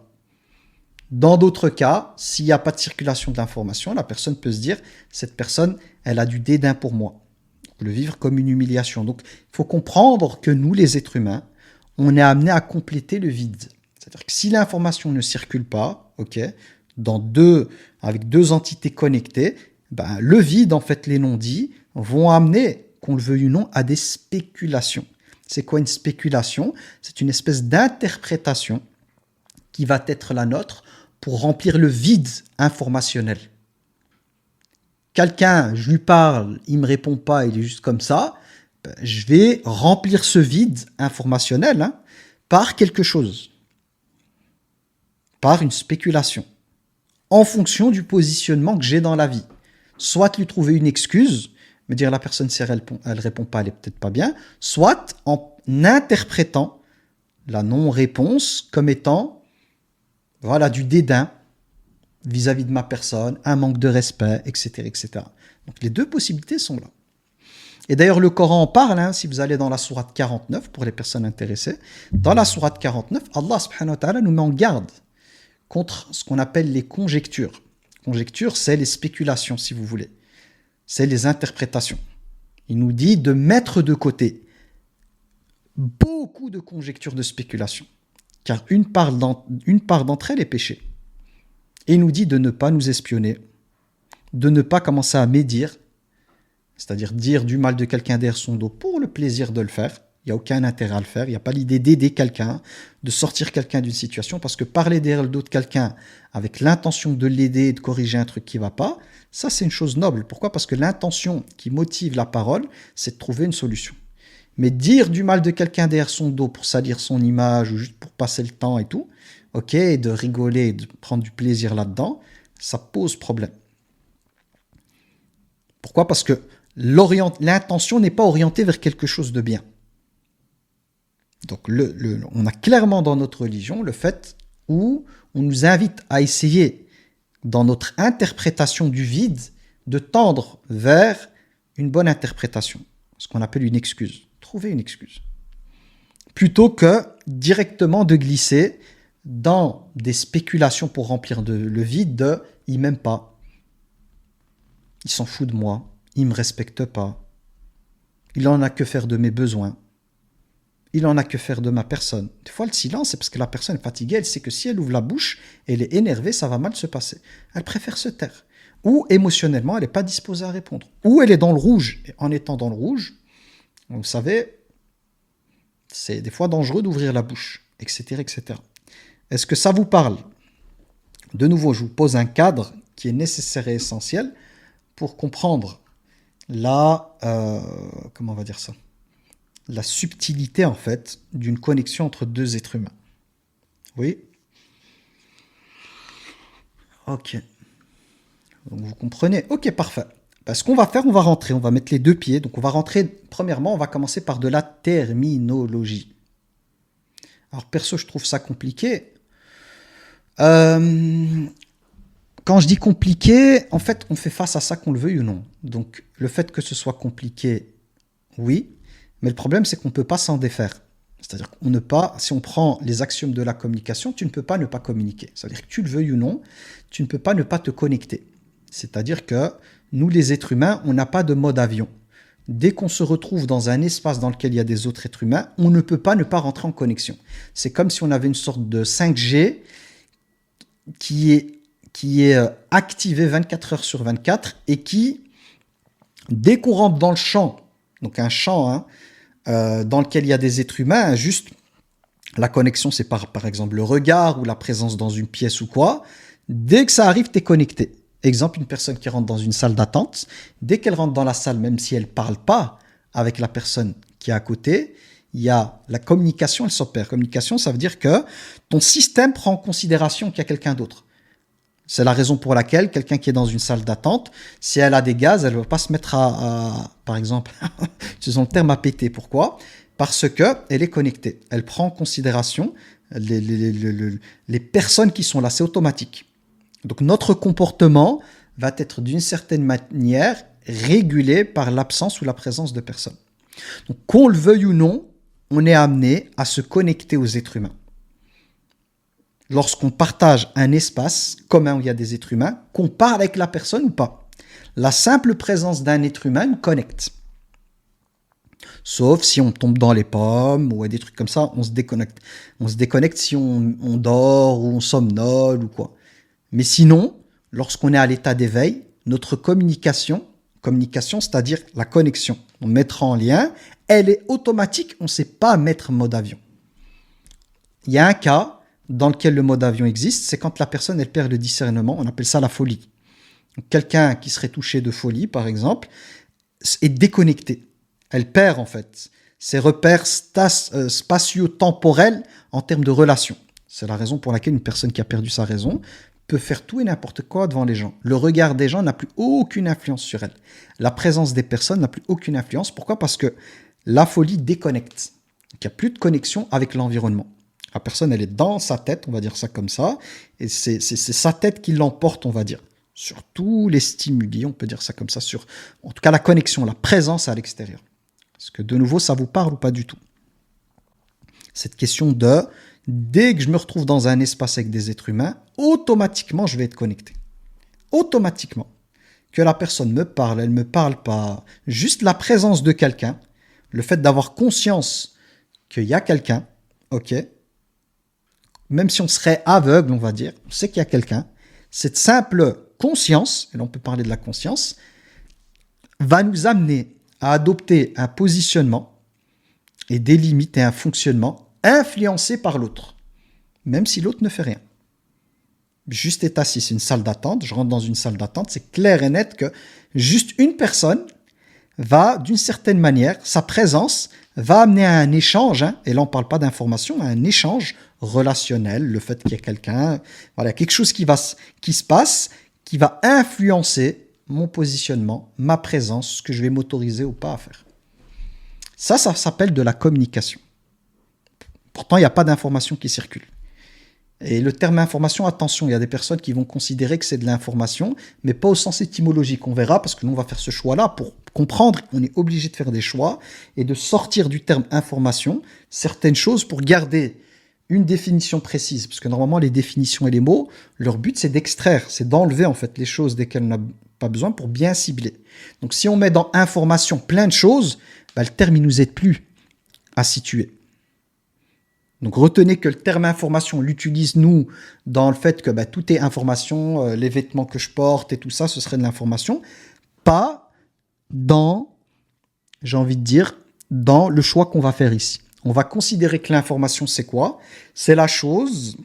Dans d'autres cas, s'il n'y a pas de circulation de l'information, la personne peut se dire, cette personne, elle a du dédain pour moi. Le vivre comme une humiliation. Donc, il faut comprendre que nous, les êtres humains, on est amenés à compléter le vide. C'est-à-dire que si l'information ne circule pas, ok, avec deux entités connectées, le vide, en fait, les non-dits, vont amener, qu'on le veuille ou non, à des spéculations. C'est quoi une spéculation? C'est une espèce d'interprétation qui va être la nôtre pour remplir le vide informationnel. Quelqu'un, je lui parle, il ne me répond pas, il est juste comme ça, je vais remplir ce vide informationnel par quelque chose, par une spéculation, en fonction du positionnement que j'ai dans la vie. Soit lui trouver une excuse, me dire la personne, si elle répond pas, elle est peut-être pas bien, soit en interprétant la non-réponse comme étant du dédain vis-à-vis de ma personne, un manque de respect, etc., etc. Donc les deux possibilités sont là. Et d'ailleurs, le Coran en parle, si vous allez dans la sourate 49, pour les personnes intéressées, dans la sourate 49, Allah subhanahu wa ta'ala nous met en garde contre ce qu'on appelle les conjectures. Conjectures, c'est les spéculations, si vous voulez. C'est les interprétations. Il nous dit de mettre de côté beaucoup de conjectures de spéculation, car une part d'entre elles est péché. Et il nous dit de ne pas nous espionner, de ne pas commencer à médire, c'est-à-dire dire du mal de quelqu'un derrière son dos pour le plaisir de le faire. Il n'y a aucun intérêt à le faire. Il n'y a pas l'idée d'aider quelqu'un, de sortir quelqu'un d'une situation, parce que parler derrière le dos de quelqu'un avec l'intention de l'aider et de corriger un truc qui ne va pas, ça c'est une chose noble. Pourquoi? Parce que l'intention qui motive la parole, c'est de trouver une solution. Mais dire du mal de quelqu'un derrière son dos pour salir son image ou juste pour passer le temps et tout, ok, et de rigoler, et de prendre du plaisir là-dedans, ça pose problème. Pourquoi? Parce que l'intention n'est pas orientée vers quelque chose de bien. Donc on a clairement dans notre religion le fait où on nous invite à essayer, dans notre interprétation du vide, de tendre vers une bonne interprétation, ce qu'on appelle une excuse. Trouver une excuse. Plutôt que directement de glisser dans des spéculations pour remplir le vide de « il m'aime pas, il s'en fout de moi, il me respecte pas, il en a que faire de mes besoins, il en a que faire de ma personne ». Des fois, le silence, c'est parce que la personne est fatiguée, elle sait que si elle ouvre la bouche, elle est énervée, ça va mal se passer. Elle préfère se taire. Ou émotionnellement, elle n'est pas disposée à répondre. Ou elle est dans le rouge. Et en étant dans le rouge, vous savez, c'est des fois dangereux d'ouvrir la bouche, etc., etc. Est-ce que ça vous parle? De nouveau, je vous pose un cadre qui est nécessaire et essentiel pour comprendre comment on va dire ça? La subtilité, en fait, d'une connexion entre deux êtres humains. Oui? Ok. Donc vous comprenez? Ok, parfait. Ce qu'on va faire, on va rentrer, on va mettre les deux pieds. Donc on va rentrer, premièrement, on va commencer par de la terminologie. Alors perso, je trouve ça compliqué. Quand je dis compliqué, en fait, on fait face à ça qu'on le veuille ou non. Donc le fait que ce soit compliqué, oui, mais le problème, c'est qu'on ne peut pas s'en défaire. C'est-à-dire qu'on ne peut pas, si on prend les axiomes de la communication, tu ne peux pas ne pas communiquer. C'est-à-dire que tu le veuilles ou non, tu ne peux pas ne pas te connecter. C'est-à-dire que nous, les êtres humains, on n'a pas de mode avion. Dès qu'on se retrouve dans un espace dans lequel il y a des autres êtres humains, on ne peut pas ne pas rentrer en connexion. C'est comme si on avait une sorte de 5G qui est activé 24 heures sur 24 et qui, dès qu'on rentre dans le champ, donc un champ dans lequel il y a des êtres humains, juste la connexion, c'est par exemple le regard ou la présence dans une pièce ou quoi, dès que ça arrive, tu es connecté. Exemple, une personne qui rentre dans une salle d'attente, dès qu'elle rentre dans la salle, même si elle ne parle pas avec la personne qui est à côté, il y a la communication, elle s'opère. Communication, ça veut dire que ton système prend en considération qu'il y a quelqu'un d'autre. C'est la raison pour laquelle quelqu'un qui est dans une salle d'attente, si elle a des gaz, elle ne va pas se mettre par exemple, utilisons le terme à péter. Pourquoi? Parce qu'elle est connectée. Elle prend en considération les personnes qui sont là. C'est automatique. Donc notre comportement va être d'une certaine manière régulé par l'absence ou la présence de personnes. Donc qu'on le veuille ou non, on est amené à se connecter aux êtres humains. Lorsqu'on partage un espace commun où il y a des êtres humains, qu'on parle avec la personne ou pas. La simple présence d'un être humain nous connecte. Sauf si on tombe dans les pommes ou des trucs comme ça, on se déconnecte. On se déconnecte si on dort ou on somnole ou quoi. Mais sinon, lorsqu'on est à l'état d'éveil, notre communication, c'est-à-dire la connexion, on mettra en lien, elle est automatique, on ne sait pas mettre mode avion. Il y a un cas dans lequel le mode avion existe, c'est quand la personne elle perd le discernement, on appelle ça la folie. Quelqu'un qui serait touché de folie, par exemple, est déconnecté. Elle perd en fait ses repères spatio-temporels en termes de relations. C'est la raison pour laquelle une personne qui a perdu sa raison peut faire tout et n'importe quoi devant les gens. Le regard des gens n'a plus aucune influence sur elle. La présence des personnes n'a plus aucune influence. Pourquoi? Parce que la folie déconnecte. Il n'y a plus de connexion avec l'environnement. La personne, elle est dans sa tête, on va dire ça comme ça, et c'est sa tête qui l'emporte, on va dire, sur tous les stimuli, on peut dire ça comme ça, sur, en tout cas, la connexion, la présence à l'extérieur. Est-ce que, de nouveau, ça vous parle ou pas du tout? Cette question de, dès que je me retrouve dans un espace avec des êtres humains, automatiquement, je vais être connecté. Automatiquement. Que la personne me parle, elle ne me parle pas, juste la présence de quelqu'un, le fait d'avoir conscience qu'il y a quelqu'un, ok, même si on serait aveugle, on va dire, on sait qu'il y a quelqu'un, cette simple conscience, et là on peut parler de la conscience, va nous amener à adopter un positionnement et des limites et un fonctionnement influencé par l'autre, même si l'autre ne fait rien. Juste est assis, c'est une salle d'attente, je rentre dans une salle d'attente, c'est clair et net que juste une personne va, d'une certaine manière, sa présence va amener à un échange, et là on ne parle pas d'information, à un échange relationnel, le fait qu'il y ait quelqu'un, voilà, quelque chose qui se passe, qui va influencer mon positionnement, ma présence, ce que je vais m'autoriser ou pas à faire. Ça s'appelle de la communication. Pourtant, il n'y a pas d'information qui circule. Et le terme information, attention, il y a des personnes qui vont considérer que c'est de l'information, mais pas au sens étymologique. On verra, parce que nous, on va faire ce choix-là pour comprendre. On est obligé de faire des choix et de sortir du terme information certaines choses pour garder une définition précise. Parce que normalement, les définitions et les mots, leur but, c'est d'extraire, c'est d'enlever en fait les choses desquelles on n'a pas besoin pour bien cibler. Donc, si on met dans information plein de choses, le terme, il nous aide plus à situer. Donc retenez que le terme information, on l'utilise nous dans le fait que tout est information, les vêtements que je porte et tout ça, ce serait de l'information. Pas dans, j'ai envie de dire, dans le choix qu'on va faire ici. On va considérer que l'information, c'est quoi? C'est la chose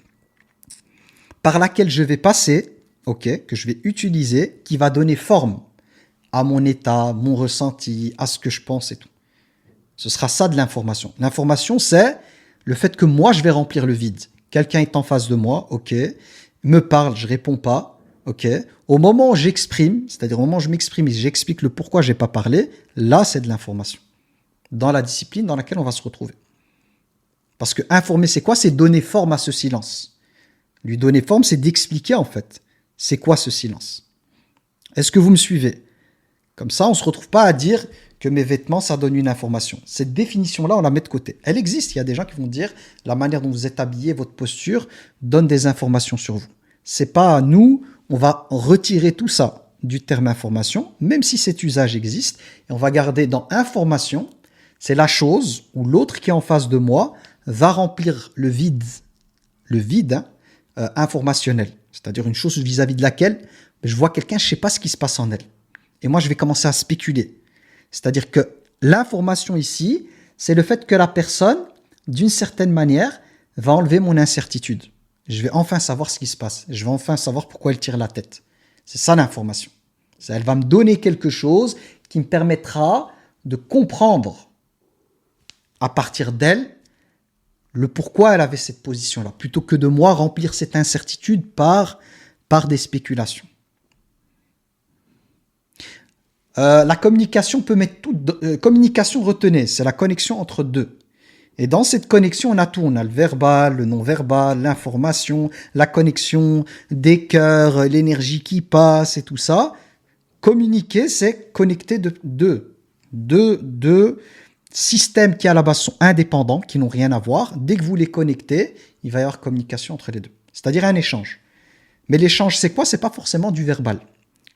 par laquelle je vais passer, que je vais utiliser, qui va donner forme à mon état, mon ressenti, à ce que je pense et tout. Ce sera ça de l'information. L'information, c'est le fait que moi, je vais remplir le vide. Quelqu'un est en face de moi, me parle, je réponds pas, Au moment où j'exprime, c'est-à-dire au moment où je m'exprime et j'explique le pourquoi je n'ai pas parlé, là, c'est de l'information. Dans la discipline dans laquelle on va se retrouver. Parce que informer, c'est quoi? C'est donner forme à ce silence. Lui donner forme, c'est d'expliquer, en fait, c'est quoi ce silence. Est-ce que vous me suivez? Comme ça, on ne se retrouve pas à dire que mes vêtements, ça donne une information. Cette définition-là, on la met de côté. Elle existe. Il y a des gens qui vont dire la manière dont vous êtes habillé, votre posture, donne des informations sur vous. C'est pas nous, on va retirer tout ça du terme information, même si cet usage existe, et on va garder dans information, c'est la chose où l'autre qui est en face de moi va remplir le vide informationnel. C'est-à-dire une chose vis-à-vis de laquelle je vois quelqu'un, je ne sais pas ce qui se passe en elle. Et moi, je vais commencer à spéculer. C'est-à-dire que l'information ici, c'est le fait que la personne, d'une certaine manière, va enlever mon incertitude. Je vais enfin savoir ce qui se passe. Je vais enfin savoir pourquoi elle tire la tête. C'est ça l'information. Elle va me donner quelque chose qui me permettra de comprendre à partir d'elle le pourquoi elle avait cette position-là, plutôt que de moi remplir cette incertitude par des spéculations. La communication peut mettre tout. Communication, retenez, c'est la connexion entre deux. Et dans cette connexion, on a tout. On a le verbal, le non-verbal, l'information, la connexion des cœurs, l'énergie qui passe et tout ça. Communiquer, c'est connecter deux systèmes qui à la base sont indépendants, qui n'ont rien à voir. Dès que vous les connectez, il va y avoir communication entre les deux. C'est-à-dire un échange. Mais l'échange, c'est quoi? C'est pas forcément du verbal.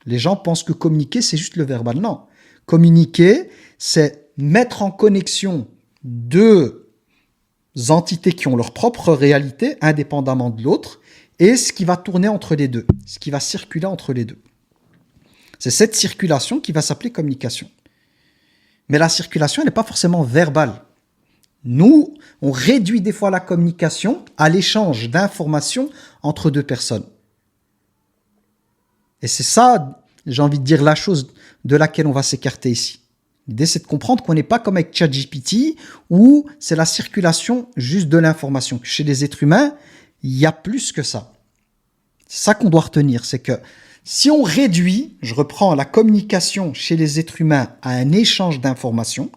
Les gens pensent que communiquer, c'est juste le verbal. Non. Communiquer, c'est mettre en connexion deux entités qui ont leur propre réalité, indépendamment de l'autre, et ce qui va tourner entre les deux, ce qui va circuler entre les deux. C'est cette circulation qui va s'appeler communication. Mais la circulation, elle n'est pas forcément verbale. Nous, on réduit des fois la communication à l'échange d'informations entre deux personnes. Et c'est ça, j'ai envie de dire, la chose de laquelle on va s'écarter ici. L'idée, c'est de comprendre qu'on n'est pas comme avec ChatGPT, où c'est la circulation juste de l'information. Chez les êtres humains, il y a plus que ça. C'est ça qu'on doit retenir, c'est que si on réduit, je reprends la communication chez les êtres humains à un échange d'informations,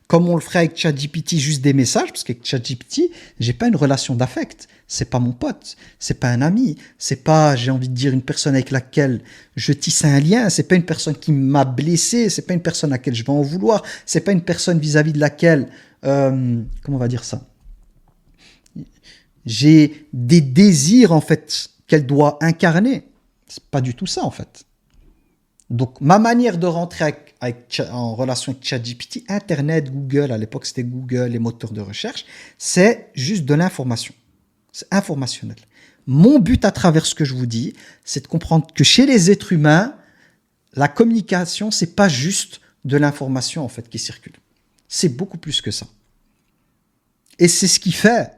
comme on le ferait avec ChatGPT, juste des messages, parce qu'avec ChatGPT, j'ai pas une relation d'affect. C'est pas mon pote, c'est pas un ami, c'est pas, j'ai envie de dire, une personne avec laquelle je tisse un lien, c'est pas une personne qui m'a blessé, c'est pas une personne à laquelle je vais en vouloir, c'est pas une personne vis-à-vis de laquelle, comment on va dire ça, j'ai des désirs en fait qu'elle doit incarner. C'est pas du tout ça en fait. Donc ma manière de rentrer en relation avec ChatGPT, Internet, Google, à l'époque c'était Google, les moteurs de recherche, c'est juste de l'information. C'est informationnel. Mon but à travers ce que je vous dis, c'est de comprendre que chez les êtres humains, la communication, c'est pas juste de l'information en fait qui circule. C'est beaucoup plus que ça. Et c'est ce qui fait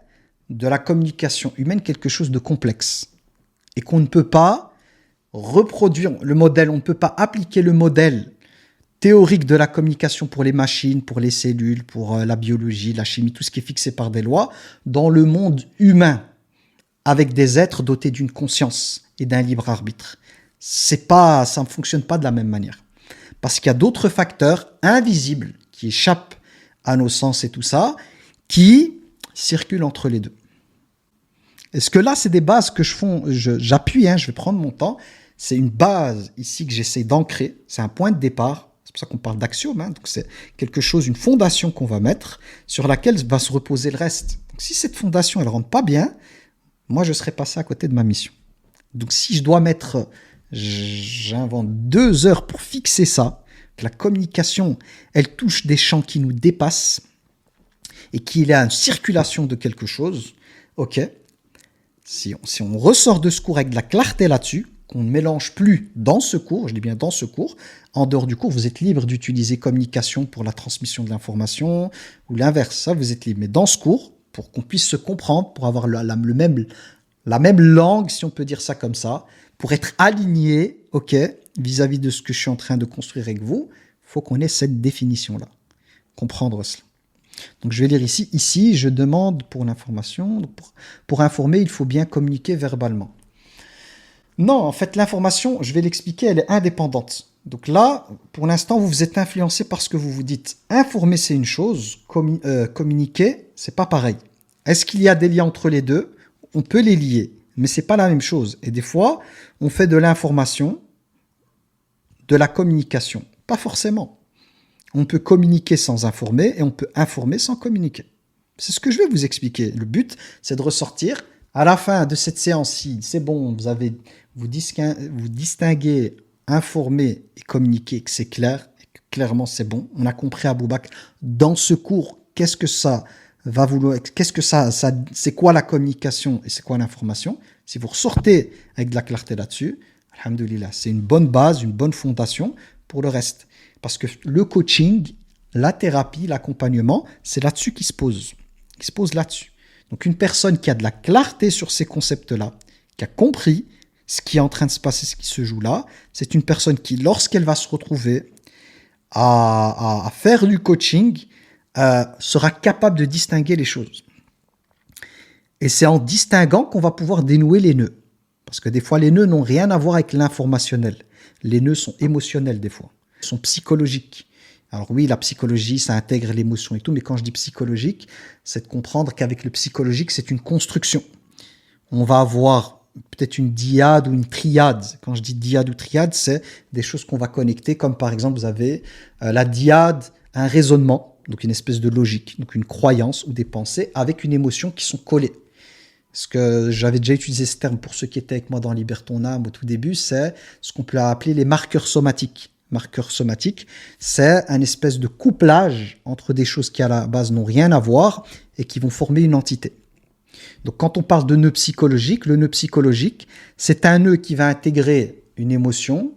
de la communication humaine quelque chose de complexe et qu'on ne peut pas reproduire le modèle, on ne peut pas appliquer le modèle théorique de la communication pour les machines, pour les cellules, pour la biologie, la chimie, tout ce qui est fixé par des lois, dans le monde humain, avec des êtres dotés d'une conscience et d'un libre arbitre. Ça ne fonctionne pas de la même manière. Parce qu'il y a d'autres facteurs invisibles qui échappent à nos sens et tout ça, qui circulent entre les deux. Est-ce que là, c'est des bases que j'appuie, hein, je vais prendre mon temps. C'est une base ici que j'essaie d'ancrer. C'est un point de départ. C'est pour ça qu'on parle d'axiome. Hein. Donc c'est quelque chose, une fondation qu'on va mettre sur laquelle va se reposer le reste. Donc si cette fondation, elle ne rentre pas bien, moi, je serais passé à côté de ma mission. Donc si je dois mettre, j'invente 2 heures pour fixer ça, que la communication, elle touche des champs qui nous dépassent et qu'il y a une circulation de quelque chose, ok, si on ressort de ce cours avec de la clarté là-dessus, qu'on ne mélange plus dans ce cours, je dis bien dans ce cours, en dehors du cours, vous êtes libre d'utiliser communication pour la transmission de l'information ou l'inverse, ça vous êtes libre. Mais dans ce cours, pour qu'on puisse se comprendre, pour avoir la même langue, si on peut dire ça comme ça, pour être aligné, ok, vis-à-vis de ce que je suis en train de construire avec vous, il faut qu'on ait cette définition-là, comprendre cela. Donc je vais lire ici. Ici, je demande pour l'information. Pour informer, il faut bien communiquer verbalement. Non, en fait, l'information, je vais l'expliquer, elle est indépendante. Donc là, pour l'instant, vous vous êtes influencé par ce que vous vous dites. Informer, c'est une chose. Communiquer, c'est pas pareil. Est-ce qu'il y a des liens entre les deux? On peut les lier, mais c'est pas la même chose. Et des fois, on fait de l'information, de la communication. Pas forcément. On peut communiquer sans informer et on peut informer sans communiquer. C'est ce que je vais vous expliquer. Le but, c'est de ressortir à la fin de cette séance-ci. C'est bon, vous distinguez informer et communiquer, que c'est clair, et que clairement c'est bon. On a compris à Aboubak dans ce cours, qu'est-ce que ça va vouloir, c'est quoi la communication et c'est quoi l'information. Si vous ressortez avec de la clarté là-dessus, alhamdoulilah, c'est une bonne base, une bonne fondation pour le reste. Parce que le coaching, la thérapie, l'accompagnement, c'est là-dessus qui se pose là-dessus. Donc une personne qui a de la clarté sur ces concepts-là, qui a compris ce qui est en train de se passer, ce qui se joue là, c'est une personne qui, lorsqu'elle va se retrouver à faire du coaching, sera capable de distinguer les choses. Et c'est en distinguant qu'on va pouvoir dénouer les nœuds. Parce que des fois, les nœuds n'ont rien à voir avec l'informationnel. Les nœuds sont émotionnels des fois. Sont psychologiques. Alors oui, la psychologie, ça intègre l'émotion et tout, mais quand je dis psychologique, c'est de comprendre qu'avec le psychologique, c'est une construction. On va avoir peut-être une dyade ou une triade. Quand je dis dyade ou triade, c'est des choses qu'on va connecter, comme par exemple, vous avez la dyade, un raisonnement, donc une espèce de logique, donc une croyance ou des pensées avec une émotion qui sont collées. Parce que j'avais déjà utilisé ce terme pour ceux qui étaient avec moi dans Libère ton âme au tout début, c'est ce qu'on peut appeler les marqueurs somatiques. Marqueurs somatiques, c'est un espèce de couplage entre des choses qui à la base n'ont rien à voir et qui vont former une entité. Donc quand on parle de nœud psychologique, le nœud psychologique, c'est un nœud qui va intégrer une émotion,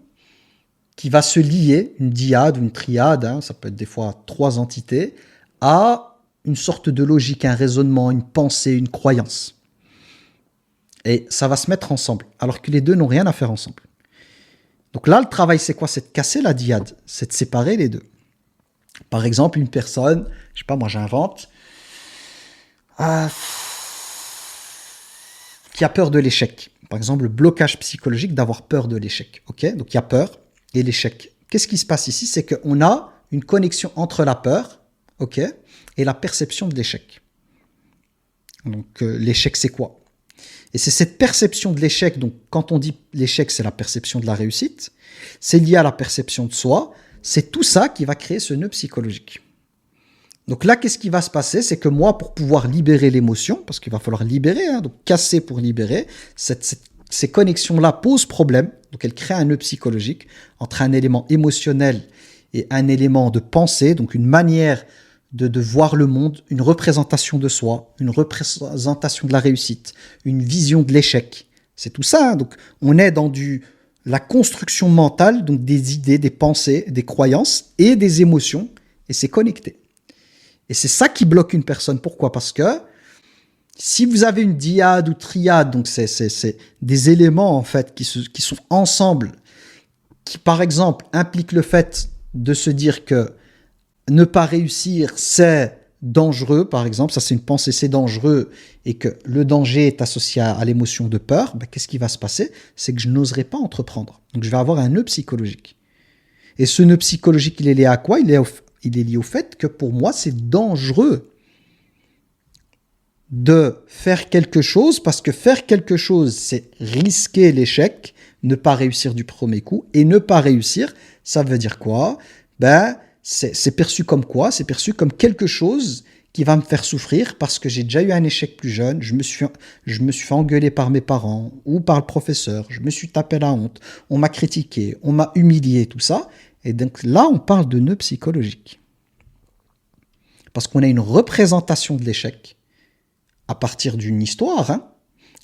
qui va se lier, une dyade ou une triade, hein, ça peut être des fois 3 entités, à une sorte de logique, un raisonnement, une pensée, une croyance. Et ça va se mettre ensemble, alors que les deux n'ont rien à faire ensemble. Donc là, le travail, c'est quoi? C'est de casser la dyade, c'est de séparer les deux. Par exemple, une personne, je sais pas, moi j'invente, qui a peur de l'échec. Par exemple, le blocage psychologique d'avoir peur de l'échec. Ok, donc il y a peur et l'échec. Qu'est-ce qui se passe ici? C'est qu'on a une connexion entre la peur, ok, et la perception de l'échec. Donc l'échec, c'est quoi? Et c'est cette perception de l'échec, donc quand on dit l'échec, c'est la perception de la réussite, c'est lié à la perception de soi, c'est tout ça qui va créer ce nœud psychologique. Donc là, qu'est-ce qui va se passer? C'est que moi, pour pouvoir libérer l'émotion, parce qu'il va falloir libérer, hein, donc casser pour libérer, ces connexions-là posent problème, donc elles créent un nœud psychologique entre un élément émotionnel et un élément de pensée, donc une manière de voir le monde, une représentation de soi, une représentation de la réussite, une vision de l'échec. C'est tout ça. Hein. Donc, on est dans la construction mentale, donc des idées, des pensées, des croyances et des émotions, et c'est connecté. Et c'est ça qui bloque une personne. Pourquoi? Parce que si vous avez une dyade ou triade, donc c'est des éléments en fait qui sont ensemble, qui par exemple impliquent le fait de se dire que ne pas réussir, c'est dangereux, par exemple. Ça, c'est une pensée, c'est dangereux, et que le danger est associé à l'émotion de peur. Ben, qu'est-ce qui va se passer? C'est que je n'oserai pas entreprendre. Donc, je vais avoir un nœud psychologique. Et ce nœud psychologique, il est lié à quoi? Il est lié au fait que pour moi, c'est dangereux de faire quelque chose, parce que faire quelque chose, c'est risquer l'échec, ne pas réussir du premier coup, et ne pas réussir, ça veut dire quoi? Ben, c'est perçu comme quoi? C'est perçu comme quelque chose qui va me faire souffrir parce que j'ai déjà eu un échec plus jeune, je me suis fait engueuler par mes parents ou par le professeur, je me suis tapé la honte, on m'a critiqué, on m'a humilié, tout ça. Et donc là, on parle de nœud psychologique. Parce qu'on a une représentation de l'échec à partir d'une histoire, hein,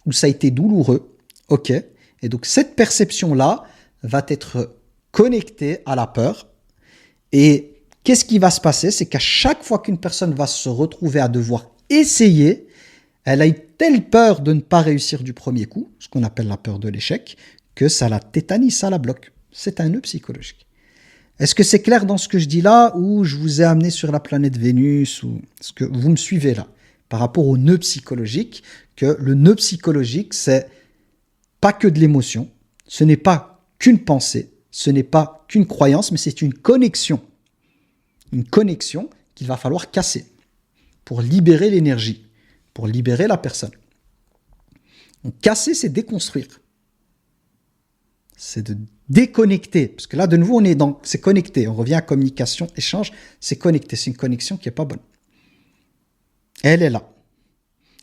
où ça a été douloureux, ok. Et donc cette perception-là va être connectée à la peur. Et qu'est-ce qui va se passer? C'est qu'à chaque fois qu'une personne va se retrouver à devoir essayer, elle a eu telle peur de ne pas réussir du premier coup, ce qu'on appelle la peur de l'échec, que ça la tétanise, ça la bloque. C'est un nœud psychologique. Est-ce que c'est clair dans ce que je dis là, ou je vous ai amené sur la planète Vénus, ou est-ce que vous me suivez là par rapport au nœud psychologique, que le nœud psychologique, c'est pas que de l'émotion, ce n'est pas qu'une pensée, ce n'est pas qu'une croyance, mais c'est une connexion qu'il va falloir casser pour libérer l'énergie, pour libérer la personne. Donc, casser, c'est déconstruire. C'est de déconnecter. Parce que là, de nouveau, c'est connecté. On revient à communication, échange, c'est connecté. C'est une connexion qui n'est pas bonne. Elle est là.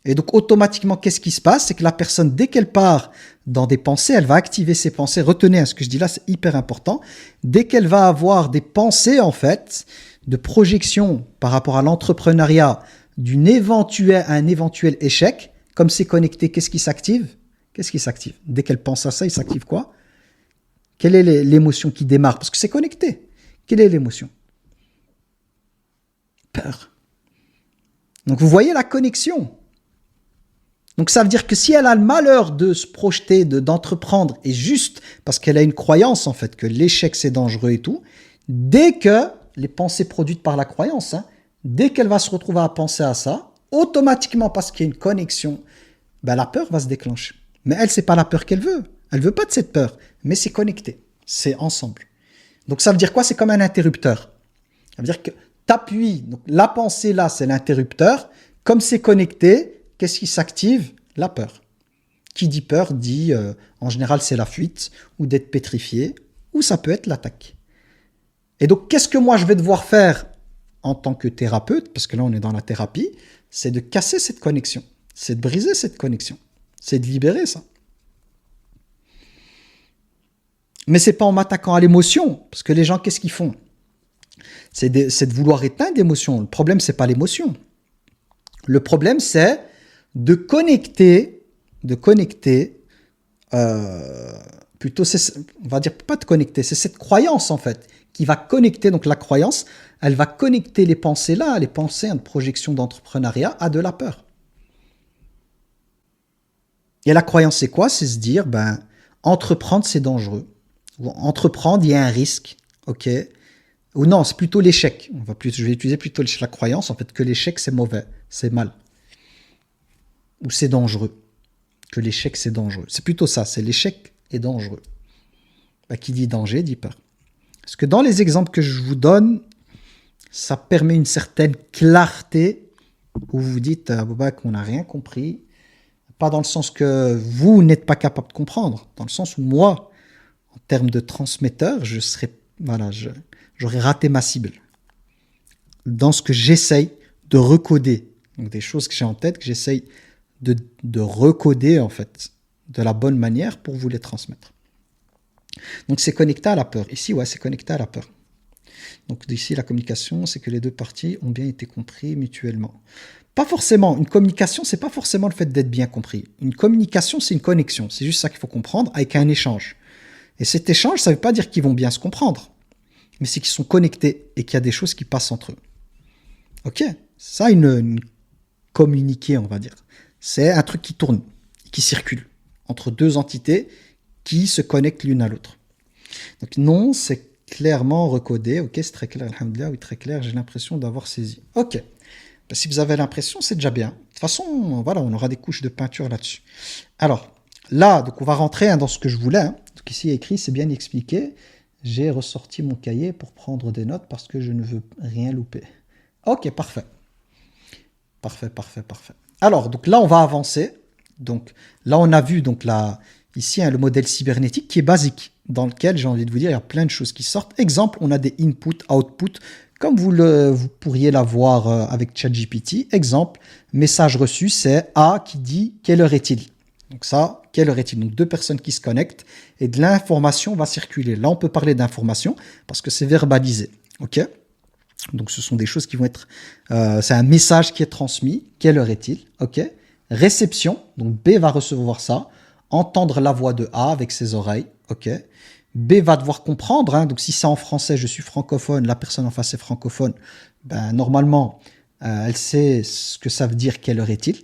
Et donc, automatiquement, qu'est-ce qui se passe? C'est que la personne, dès qu'elle part dans des pensées, elle va activer ses pensées. Retenez, ce que je dis là, c'est hyper important. Dès qu'elle va avoir des pensées, en fait, de projection par rapport à l'entrepreneuriat, un éventuel échec, comme c'est connecté, qu'est-ce qui s'active? Qu'est-ce qui s'active? Dès qu'elle pense à ça, il s'active quoi? Quelle est l'émotion qui démarre? Parce que c'est connecté. Quelle est l'émotion? Peur. Donc, vous voyez la connexion. Donc, ça veut dire que si elle a le malheur de se projeter, d'entreprendre, et juste parce qu'elle a une croyance, en fait, que l'échec, c'est dangereux et tout, dès que les pensées produites par la croyance, hein, dès qu'elle va se retrouver à penser à ça, automatiquement, parce qu'il y a une connexion, ben, la peur va se déclencher. Mais elle, c'est pas la peur qu'elle veut. Elle veut pas de cette peur, mais c'est connecté, c'est ensemble. Donc ça veut dire quoi? C'est comme un interrupteur. Ça veut dire que t'appuies, donc la pensée là, c'est l'interrupteur. Comme c'est connecté, qu'est-ce qui s'active? La peur. Qui dit peur dit, en général, c'est la fuite, ou d'être pétrifié, ou ça peut être l'attaque. Et donc, qu'est-ce que moi je vais devoir faire en tant que thérapeute, parce que là on est dans la thérapie, c'est de casser cette connexion, c'est de briser cette connexion, c'est de libérer ça. Mais c'est pas en m'attaquant à l'émotion, parce que les gens, qu'est-ce qu'ils font? C'est de vouloir éteindre l'émotion. Le problème, c'est pas l'émotion. Le problème, c'est de connecter, plutôt, on va dire pas de connecter, c'est cette croyance en fait, qui va connecter, donc la croyance, elle va connecter les pensées là, les pensées de projection d'entrepreneuriat à de la peur. Et la croyance, c'est quoi? C'est se dire, entreprendre, c'est dangereux. Entreprendre, il y a un risque, ok? Ou non, c'est plutôt l'échec. Je vais utiliser plutôt la croyance, en fait, que l'échec, c'est mauvais, c'est mal. Ou c'est dangereux. Que l'échec, c'est dangereux. C'est plutôt ça, c'est l'échec est dangereux. Qui dit danger, dit peur. Parce que dans les exemples que je vous donne, ça permet une certaine clarté où vous vous dites, Aboubak, on n'a rien compris. Pas dans le sens que vous n'êtes pas capable de comprendre, dans le sens où moi, en termes de transmetteur, j'aurais raté ma cible. Dans ce que j'essaye de recoder, donc des choses que j'ai en tête, que j'essaye de recoder en fait, de la bonne manière pour vous les transmettre. Donc c'est connecté à la peur. Ici, ouais, c'est connecté à la peur. Donc ici, la communication, c'est que les deux parties ont bien été compris mutuellement. Pas forcément. Une communication, c'est pas forcément le fait d'être bien compris. Une communication, c'est une connexion. C'est juste ça qu'il faut comprendre avec un échange. Et cet échange, ça ne veut pas dire qu'ils vont bien se comprendre, mais c'est qu'ils sont connectés et qu'il y a des choses qui passent entre eux. Ok? Ça, une communiquer, on va dire. C'est un truc qui tourne, qui circule entre deux entités qui se connectent l'une à l'autre. Donc non, c'est clairement recodé. Ok, c'est très clair, alhamdoulilah, oui, très clair, j'ai l'impression d'avoir saisi. Ok. Si vous avez l'impression, c'est déjà bien. De toute façon, voilà, on aura des couches de peinture là-dessus. Alors, là, donc on va rentrer dans ce que je voulais. Donc ici, écrit, c'est bien expliqué. J'ai ressorti mon cahier pour prendre des notes parce que je ne veux rien louper. Ok, parfait. Parfait. Alors, donc là, on va avancer. Donc là, on a vu donc ici le modèle cybernétique qui est basique, dans lequel j'ai envie de vous dire, il y a plein de choses qui sortent. Exemple, on a des input, output, comme vous pourriez l'avoir avec ChatGPT. Exemple, message reçu, c'est A qui dit quelle heure est-il. Donc ça, quelle heure est-il? Donc deux personnes qui se connectent et de l'information va circuler. Là, on peut parler d'information parce que c'est verbalisé. Ok? Donc ce sont des choses qui vont être... c'est un message qui est transmis. Quelle heure est-il? Ok? Réception, donc B va recevoir ça, entendre la voix de A avec ses oreilles. Ok? B va devoir comprendre, hein, donc si c'est en français, je suis francophone, la personne en face est francophone, ben, normalement, elle sait ce que ça veut dire, quelle heure est-il.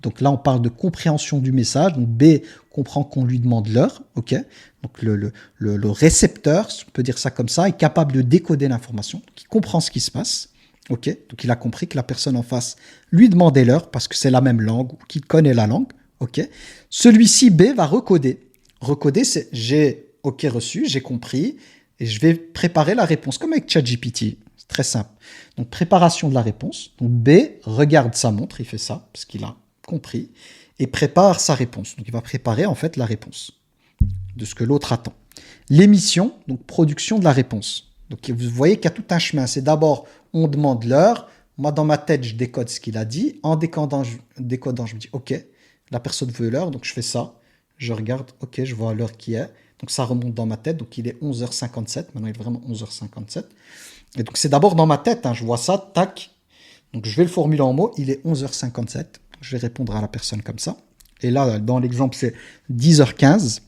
Donc là, on parle de compréhension du message. Donc B comprend qu'on lui demande l'heure. Ok. Donc le récepteur, si on peut dire ça comme ça, est capable de décoder l'information. Il comprend ce qui se passe. Ok. Donc il a compris que la personne en face lui demandait l'heure parce que c'est la même langue ou qu'il connaît la langue. Ok. Celui-ci, B, va recoder. Recoder, c'est j'ai OK reçu, j'ai compris et je vais préparer la réponse comme avec ChatGPT. C'est très simple. Donc préparation de la réponse. Donc B regarde sa montre, il fait ça parce qu'il a compris, et prépare sa réponse. Donc il va préparer en fait la réponse de ce que l'autre attend. L'émission, donc production de la réponse. Donc vous voyez qu'il y a tout un chemin. C'est d'abord, on demande l'heure. Moi, dans ma tête, je décode ce qu'il a dit. En décodant, je me dis, OK, la personne veut l'heure, donc je fais ça. Je regarde, OK, je vois l'heure qui est. Donc ça remonte dans ma tête. Donc il est 11h57. Maintenant, il est vraiment 11h57. Et donc c'est d'abord dans ma tête. Hein, je vois ça, tac. Donc je vais le formuler en mots. Il est 11h57. Je vais répondre à la personne comme ça. Et là, dans l'exemple, c'est 10h15.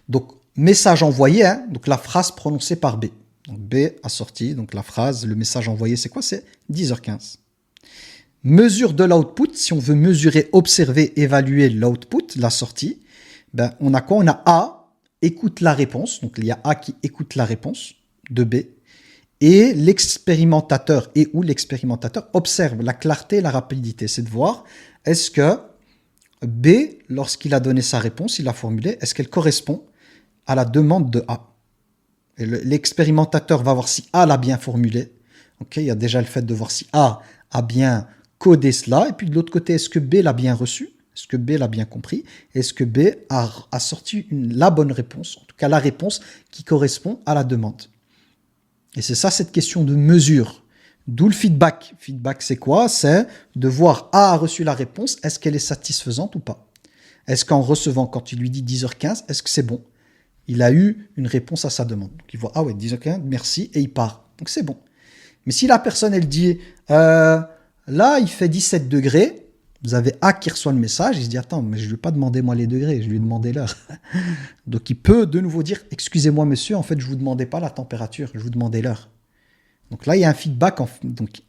Donc, message envoyé, hein, donc la phrase prononcée par B. Donc, B a sorti, donc la phrase, le message envoyé, c'est quoi? C'est 10h15. Mesure de l'output, si on veut mesurer, observer, évaluer l'output, la sortie, ben, on a quoi? On a A, écoute la réponse. Donc, il y a A qui écoute la réponse de B. Et l'expérimentateur ou l'expérimentateur observe la clarté et la rapidité. C'est de voir, est-ce que B, lorsqu'il a donné sa réponse, il a formulé, est-ce qu'elle correspond à la demande de A? Et l'expérimentateur va voir si A l'a bien formulé. Okay, il y a déjà le fait de voir si A a bien codé cela. Et puis de l'autre côté, est-ce que B l'a bien reçu? Est-ce que B l'a bien compris? Est-ce que B a sorti la bonne réponse? En tout cas, la réponse qui correspond à la demande. Et c'est ça, cette question de mesure. D'où le feedback. Feedback, c'est quoi? C'est de voir A a reçu la réponse, est-ce qu'elle est satisfaisante ou pas? Est-ce qu'en recevant, quand il lui dit 10h15, est-ce que c'est bon? Il a eu une réponse à sa demande. Donc il voit, ah ouais, 10h15, merci, et il part. Donc c'est bon. Mais si la personne, elle dit, là, il fait 17 degrés, vous avez A qui reçoit le message, il se dit, attends, mais je ne lui ai pas demandé moi les degrés, je lui ai demandé l'heure. Donc il peut de nouveau dire, excusez-moi monsieur, en fait, je ne vous demandais pas la température, je vous demandais l'heure. Donc là, il y a un feedback. Donc,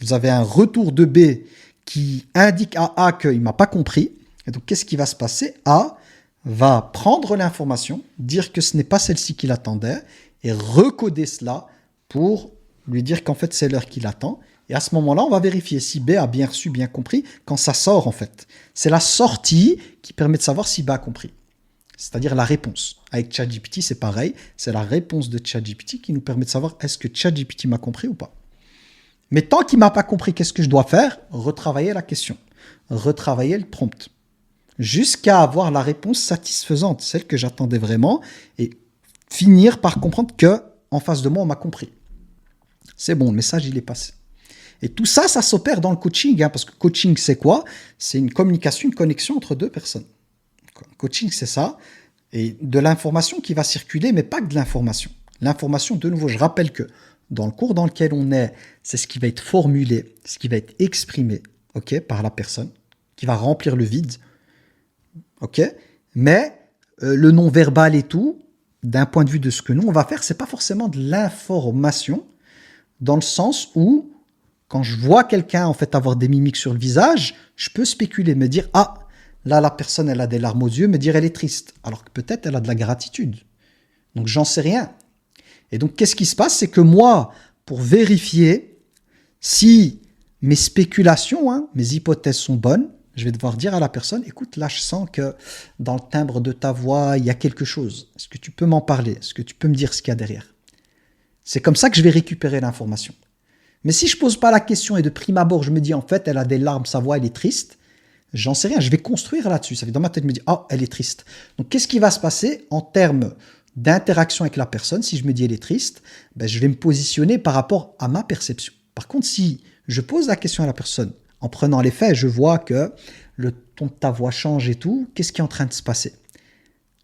vous avez un retour de B qui indique à A qu'il ne m'a pas compris. Et donc, qu'est-ce qui va se passer? A va prendre l'information, dire que ce n'est pas celle-ci qu'il attendait et recoder cela pour lui dire qu'en fait, c'est l'heure qu'il attend. Et à ce moment-là, on va vérifier si B a bien reçu, bien compris, quand ça sort en fait. C'est la sortie qui permet de savoir si B a compris. C'est-à-dire la réponse. Avec ChatGPT, c'est pareil. C'est la réponse de ChatGPT qui nous permet de savoir est-ce que ChatGPT m'a compris ou pas. Mais tant qu'il ne m'a pas compris, qu'est-ce que je dois faire? Retravailler la question. Retravailler le prompt. Jusqu'à avoir la réponse satisfaisante, celle que j'attendais vraiment, et finir par comprendre qu'en face de moi, on m'a compris. C'est bon, le message, il est passé. Et tout ça, ça s'opère dans le coaching. Parce que coaching, c'est quoi? C'est une communication, une connexion entre deux personnes. Coaching, c'est ça. Et de l'information qui va circuler, mais pas que de l'information. L'information, de nouveau, je rappelle que dans le cours dans lequel on est, c'est ce qui va être formulé, ce qui va être exprimé, par la personne, qui va remplir le vide. Mais le non-verbal et tout, d'un point de vue de ce que nous, on va faire, c'est pas forcément de l'information, dans le sens où, quand je vois quelqu'un en fait avoir des mimiques sur le visage, je peux spéculer, me dire « Ah, là, la personne, elle a des larmes aux yeux, me dire elle est triste. » Alors que peut-être elle a de la gratitude. Donc, j'en sais rien. Et donc, qu'est-ce qui se passe? C'est que moi, pour vérifier si mes spéculations, mes hypothèses sont bonnes, je vais devoir dire à la personne, écoute, là, je sens que dans le timbre de ta voix, il y a quelque chose. Est-ce que tu peux m'en parler? Est-ce que tu peux me dire ce qu'il y a derrière? C'est comme ça que je vais récupérer l'information. Mais si je pose pas la question et de prime abord, je me dis en fait, elle a des larmes, sa voix, elle est triste, j'en sais rien, je vais construire là-dessus. Ça fait dans ma tête, je me dis, oh, elle est triste. Donc, qu'est-ce qui va se passer en termes d'interaction avec la personne? Si je me dis elle est triste, ben, je vais me positionner par rapport à ma perception. Par contre, si je pose la question à la personne, en prenant les faits, je vois que le ton de ta voix change et tout, qu'est-ce qui est en train de se passer?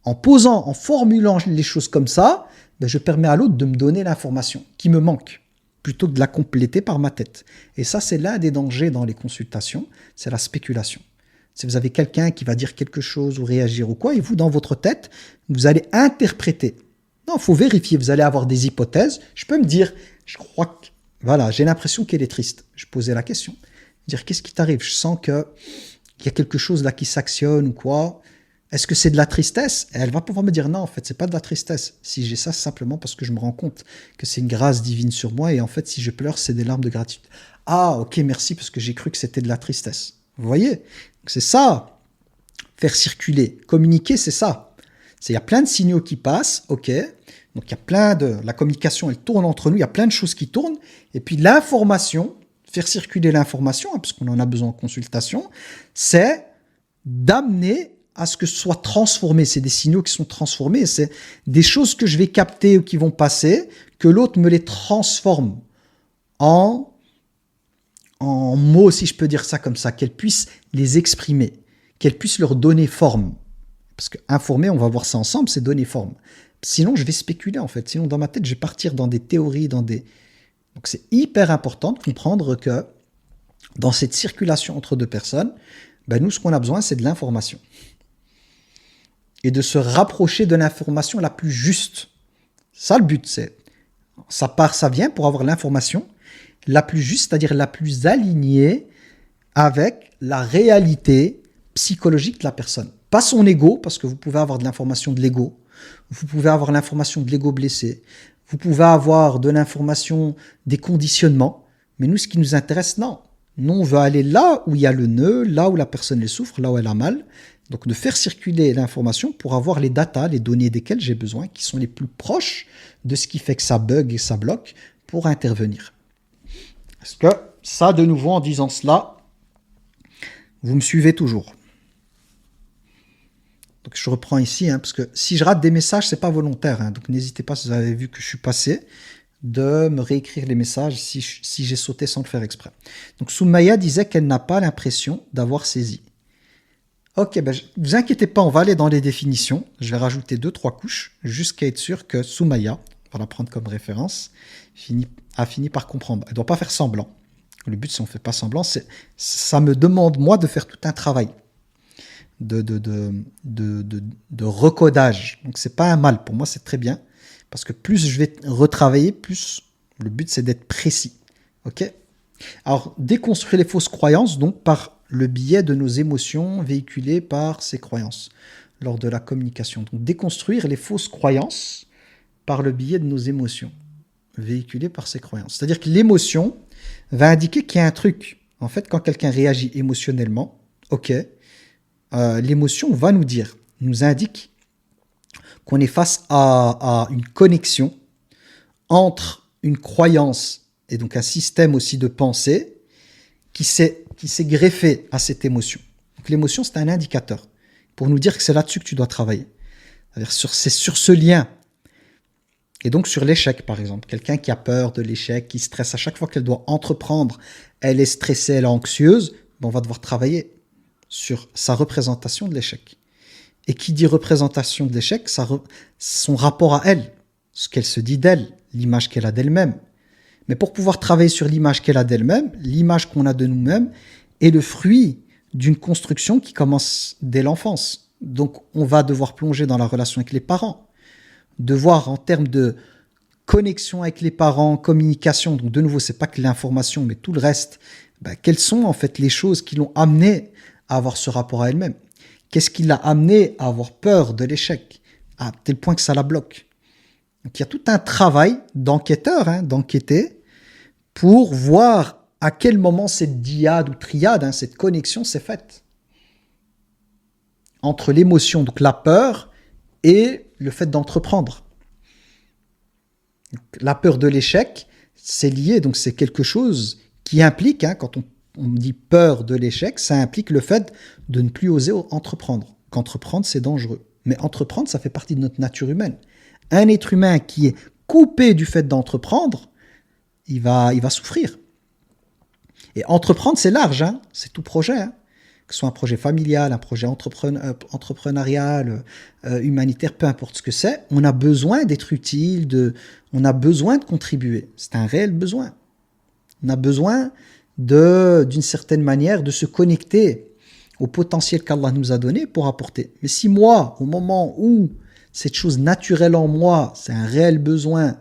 En formulant les choses comme ça, ben, je permets à l'autre de me donner l'information qui me manque, plutôt que de la compléter par ma tête. Et ça, c'est l'un des dangers dans les consultations, c'est la spéculation. Si vous avez quelqu'un qui va dire quelque chose ou réagir ou quoi, et vous, dans votre tête, vous allez interpréter. Non, il faut vérifier, vous allez avoir des hypothèses. Je peux me dire, je crois que, voilà, j'ai l'impression qu'elle est triste. Je posais la question. Dire, qu'est-ce qui t'arrive? Je sens qu'il y a quelque chose là qui s'actionne ou quoi. Est-ce que c'est de la tristesse? Et elle va pouvoir me dire, non, en fait, c'est pas de la tristesse. Si j'ai ça, c'est simplement parce que je me rends compte que c'est une grâce divine sur moi, et en fait, si je pleure, c'est des larmes de gratitude. Ah, ok, merci, parce que j'ai cru que c'était de la tristesse. Vous voyez? C'est ça, faire circuler. Communiquer, c'est ça. Il y a plein de signaux qui passent, ok. Donc, il y a plein de... La communication, elle tourne entre nous, il y a plein de choses qui tournent. Et puis, l'information, faire circuler l'information, hein, parce qu'on en a besoin en consultation, c'est d'amener à ce que ce soit transformé. C'est des signaux qui sont transformés. C'est des choses que je vais capter ou qui vont passer, que l'autre me les transforme en mots, si je peux dire ça comme ça, qu'elle puisse les exprimer, qu'elle puisse leur donner forme. Parce que informer, on va voir ça ensemble, c'est donner forme. Sinon, je vais spéculer en fait. Sinon, dans ma tête, je vais partir dans des théories, Donc, c'est hyper important de comprendre que dans cette circulation entre deux personnes, ben, nous, ce qu'on a besoin, c'est de l'information. Et de se rapprocher de l'information la plus juste. Ça, le but, c'est... Ça vient pour avoir l'information la plus juste, c'est-à-dire la plus alignée avec la réalité psychologique de la personne. Pas son ego, parce que vous pouvez avoir de l'information de l'ego, vous pouvez avoir l'information de l'ego blessé, vous pouvez avoir de l'information des conditionnements, mais nous, ce qui nous intéresse, non. Nous, on veut aller là où il y a le nœud, là où la personne elle souffre, là où elle a mal. Donc, de faire circuler l'information pour avoir les datas, les données desquelles j'ai besoin, qui sont les plus proches de ce qui fait que ça bug et ça bloque, pour intervenir. Est-ce que ça, de nouveau, en disant cela, vous me suivez toujours? Donc, je reprends ici, parce que si je rate des messages, c'est pas volontaire. Donc, n'hésitez pas, si vous avez vu que je suis passé, de me réécrire les messages si j'ai sauté sans le faire exprès. Donc, Soumaya disait qu'elle n'a pas l'impression d'avoir saisi. Ok, ben, vous inquiétez pas, on va aller dans les définitions. Je vais rajouter 2-3 couches, jusqu'à être sûr que Soumaya, on va la prendre comme référence, a fini par comprendre. Elle ne doit pas faire semblant. Le but, si on ne fait pas semblant, ça me demande, moi, de faire tout un travail de recodage. Donc, ce n'est pas un mal. Pour moi, c'est très bien. Parce que plus je vais retravailler, plus le but, c'est d'être précis. Ok? Alors, déconstruire les fausses croyances, donc, par le biais de nos émotions véhiculées par ces croyances lors de la communication. Donc, déconstruire les fausses croyances par le biais de nos émotions véhiculées par ces croyances. C'est-à-dire que l'émotion va indiquer qu'il y a un truc. En fait, quand quelqu'un réagit émotionnellement, ok, l'émotion va nous indique qu'on est face à une connexion entre une croyance et donc un système aussi de pensée qui s'est greffé à cette émotion. Donc l'émotion, c'est un indicateur pour nous dire que c'est là-dessus que tu dois travailler. C'est sur ce lien. Et donc sur l'échec, par exemple. Quelqu'un qui a peur de l'échec, qui stresse à chaque fois qu'elle doit entreprendre, elle est stressée, elle est anxieuse, on va devoir travailler sur sa représentation de l'échec. Et qui dit représentation de l'échec, son rapport à elle, ce qu'elle se dit d'elle, l'image qu'elle a d'elle-même. Mais pour pouvoir travailler sur l'image qu'elle a d'elle-même, l'image qu'on a de nous-mêmes est le fruit d'une construction qui commence dès l'enfance. Donc on va devoir plonger dans la relation avec les parents, de voir en termes de connexion avec les parents, communication, donc de nouveau, c'est pas que l'information, mais tout le reste, quelles sont en fait les choses qui l'ont amené à avoir ce rapport à elle-même? Qu'est-ce qui l'a amené à avoir peur de l'échec, à tel point que ça la bloque? Donc il y a tout un travail d'enquêteur, d'enquêter, pour voir à quel moment cette dyade ou triade, cette connexion s'est faite entre l'émotion, donc la peur, et le fait d'entreprendre. La peur de l'échec, c'est lié, donc c'est quelque chose qui implique, hein, quand on dit peur de l'échec, ça implique le fait de ne plus oser entreprendre. Qu'entreprendre, c'est dangereux. Mais entreprendre, ça fait partie de notre nature humaine. Un être humain qui est coupé du fait d'entreprendre, il va souffrir. Et entreprendre, c'est large, hein, c'est tout projet, hein. Que ce soit un projet familial, un projet entrepreneurial, humanitaire, peu importe ce que c'est, on a besoin d'être utile, on a besoin de contribuer. C'est un réel besoin. On a besoin d'une certaine manière, de se connecter au potentiel qu'Allah nous a donné pour apporter. Mais si moi, au moment où cette chose naturelle en moi, c'est un réel besoin,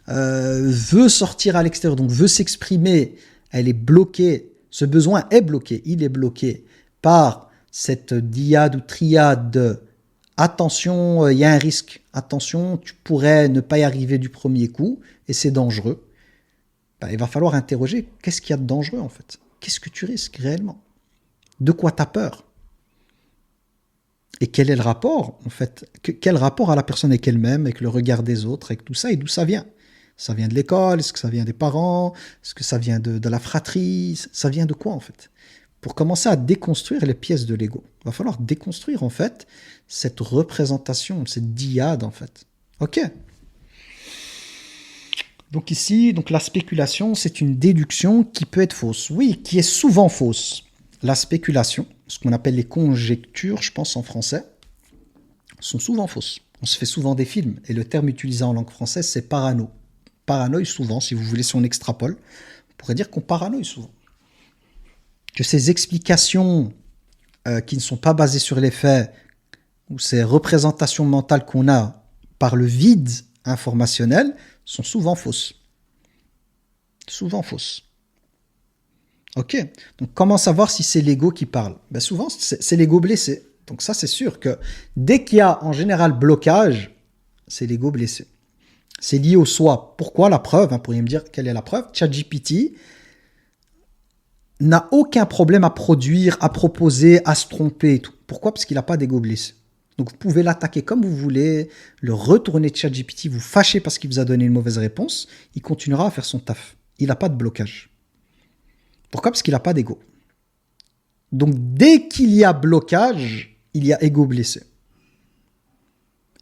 veut sortir à l'extérieur, donc veut s'exprimer, elle est bloquée, ce besoin est bloqué, il est bloqué par cette dyade ou triade de attention, il y a un risque, attention, tu pourrais ne pas y arriver du premier coup et c'est dangereux. Ben, il va falloir interroger qu'est-ce qu'il y a de dangereux en fait. Qu'est-ce que tu risques réellement? De quoi tu as peur? Et quel est le rapport en fait? Quel rapport a la personne avec elle-même, avec le regard des autres, avec tout ça et d'où ça vient? Ça vient de l'école? Est-ce que ça vient des parents? Est-ce que ça vient de la fratrie? Ça vient de quoi en fait? Pour commencer à déconstruire les pièces de l'ego. Il va falloir déconstruire en fait cette représentation, cette dyade en fait. Ok. Donc ici, donc la spéculation, c'est une déduction qui peut être fausse. Oui, qui est souvent fausse. La spéculation, ce qu'on appelle les conjectures, je pense en français, sont souvent fausses. On se fait souvent des films, et le terme utilisé en langue française, c'est parano. Paranoïe souvent, si vous voulez, si on extrapole, on pourrait dire qu'on paranoïe souvent. Que ces explications qui ne sont pas basées sur les faits, ou ces représentations mentales qu'on a par le vide informationnel, sont souvent fausses. Souvent fausses. Ok, donc comment savoir si c'est l'ego qui parle? Ben souvent, c'est l'ego blessé. Donc ça, c'est sûr que dès qu'il y a en général blocage, c'est l'ego blessé. C'est lié au soi. Pourquoi? La preuve, hein, pourriez me dire quelle est la preuve? ChatGPT n'a aucun problème à produire, à proposer, à se tromper et tout. Pourquoi? Parce qu'il n'a pas d'ego blessé. Donc vous pouvez l'attaquer comme vous voulez, le retourner de ChatGPT, vous fâchez parce qu'il vous a donné une mauvaise réponse, il continuera à faire son taf. Il n'a pas de blocage. Pourquoi? Parce qu'il n'a pas d'ego. Donc dès qu'il y a blocage, il y a ego blessé.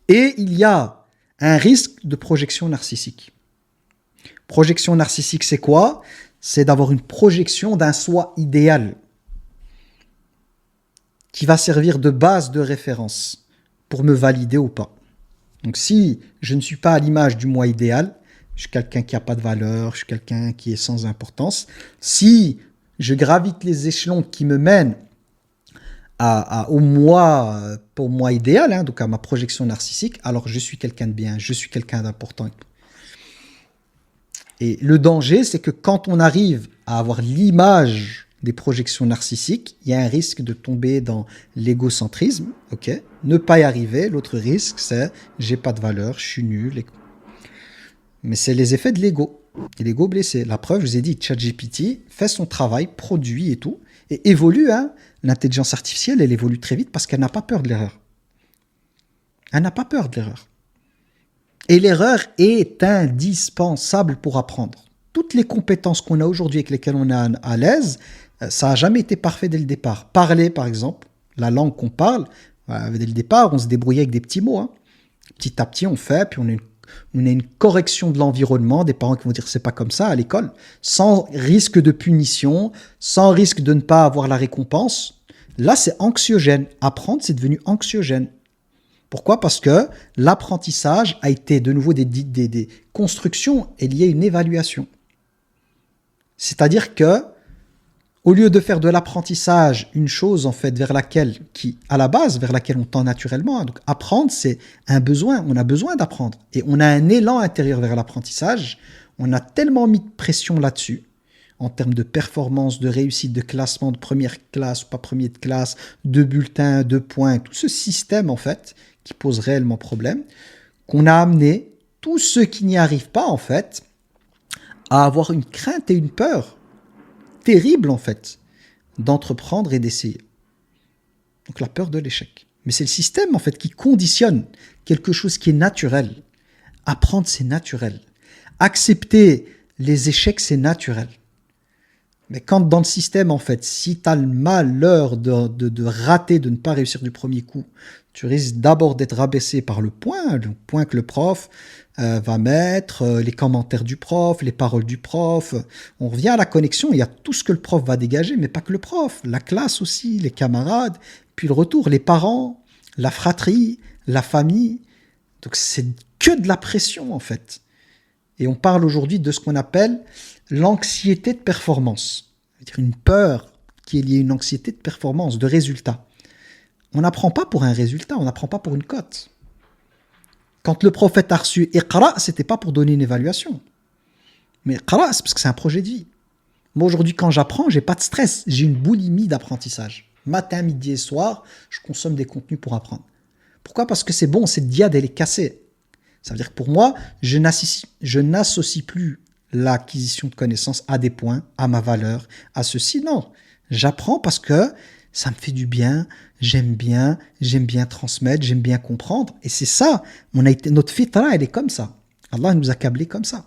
Et il y a un risque de projection narcissique. Projection narcissique, c'est quoi? C'est d'avoir une projection d'un soi idéal qui va servir de base de référence pour me valider ou pas. Donc si je ne suis pas à l'image du moi idéal, je suis quelqu'un qui n'a pas de valeur, je suis quelqu'un qui est sans importance. Si je gravite les échelons qui me mènent au moi, pour moi idéal, hein, donc à ma projection narcissique, alors je suis quelqu'un de bien, je suis quelqu'un d'important. Et le danger, c'est que quand on arrive à avoir l'image des projections narcissiques, il y a un risque de tomber dans l'égocentrisme, ok? Ne pas y arriver. L'autre risque, c'est j'ai pas de valeur, je suis nul. Mais c'est les effets de l'ego. Et l'ego blessé. La preuve, je vous ai dit, ChatGPT fait son travail, produit et tout, et évolue. Hein. L'intelligence artificielle, elle évolue très vite parce qu'elle n'a pas peur de l'erreur. Elle n'a pas peur de l'erreur. Et l'erreur est indispensable pour apprendre. Toutes les compétences qu'on a aujourd'hui avec lesquelles on est à l'aise, ça n'a jamais été parfait dès le départ. Parler, par exemple, la langue qu'on parle, dès le départ, on se débrouillait avec des petits mots. Hein. Petit à petit, on fait, puis on a une correction de l'environnement, des parents qui vont dire c'est pas comme ça à l'école, sans risque de punition, sans risque de ne pas avoir la récompense. Là, c'est anxiogène. Apprendre, c'est devenu anxiogène. Pourquoi? Parce que l'apprentissage a été de nouveau des constructions et lié à une évaluation. C'est-à-dire que au lieu de faire de l'apprentissage une chose en fait vers laquelle on tend naturellement, hein, donc apprendre c'est un besoin, on a besoin d'apprendre et on a un élan intérieur vers l'apprentissage, on a tellement mis de pression là-dessus en termes de performance, de réussite, de classement de première classe ou pas premier de classe, de bulletins, de points, tout ce système en fait qui pose réellement problème, qu'on a amené tous ceux qui n'y arrivent pas en fait à avoir une crainte et une peur terrible en fait d'entreprendre et d'essayer. Donc la peur de l'échec. Mais c'est le système en fait qui conditionne quelque chose qui est naturel. Apprendre c'est naturel. Accepter les échecs, c'est naturel. Mais quand dans le système, en fait, si tu as le malheur de rater, de ne pas réussir du premier coup, tu risques d'abord d'être rabaissé par le point que le prof va mettre, les commentaires du prof, les paroles du prof. On revient à la connexion, il y a tout ce que le prof va dégager, mais pas que le prof, la classe aussi, les camarades, puis le retour, les parents, la fratrie, la famille. Donc c'est que de la pression, en fait. Et on parle aujourd'hui de ce qu'on appelle l'anxiété de performance. C'est-à-dire une peur qui est liée à une anxiété de performance, de résultat. On n'apprend pas pour un résultat, on n'apprend pas pour une cote. Quand le prophète a reçu Iqra, c'était pas pour donner une évaluation. Mais Iqra, c'est parce que c'est un projet de vie. Moi aujourd'hui, quand j'apprends, j'ai pas de stress, j'ai une boulimie d'apprentissage. Matin, midi et soir, je consomme des contenus pour apprendre. Pourquoi ? Parce que c'est bon, cette diade, elle est cassée. Ça veut dire que pour moi, je n'associe plus l'acquisition de connaissances à des points, à ma valeur, à ceci. Non, j'apprends parce que ça me fait du bien, j'aime bien transmettre, j'aime bien comprendre. Et c'est ça, notre fitra, elle est comme ça. Allah nous a câblés comme ça.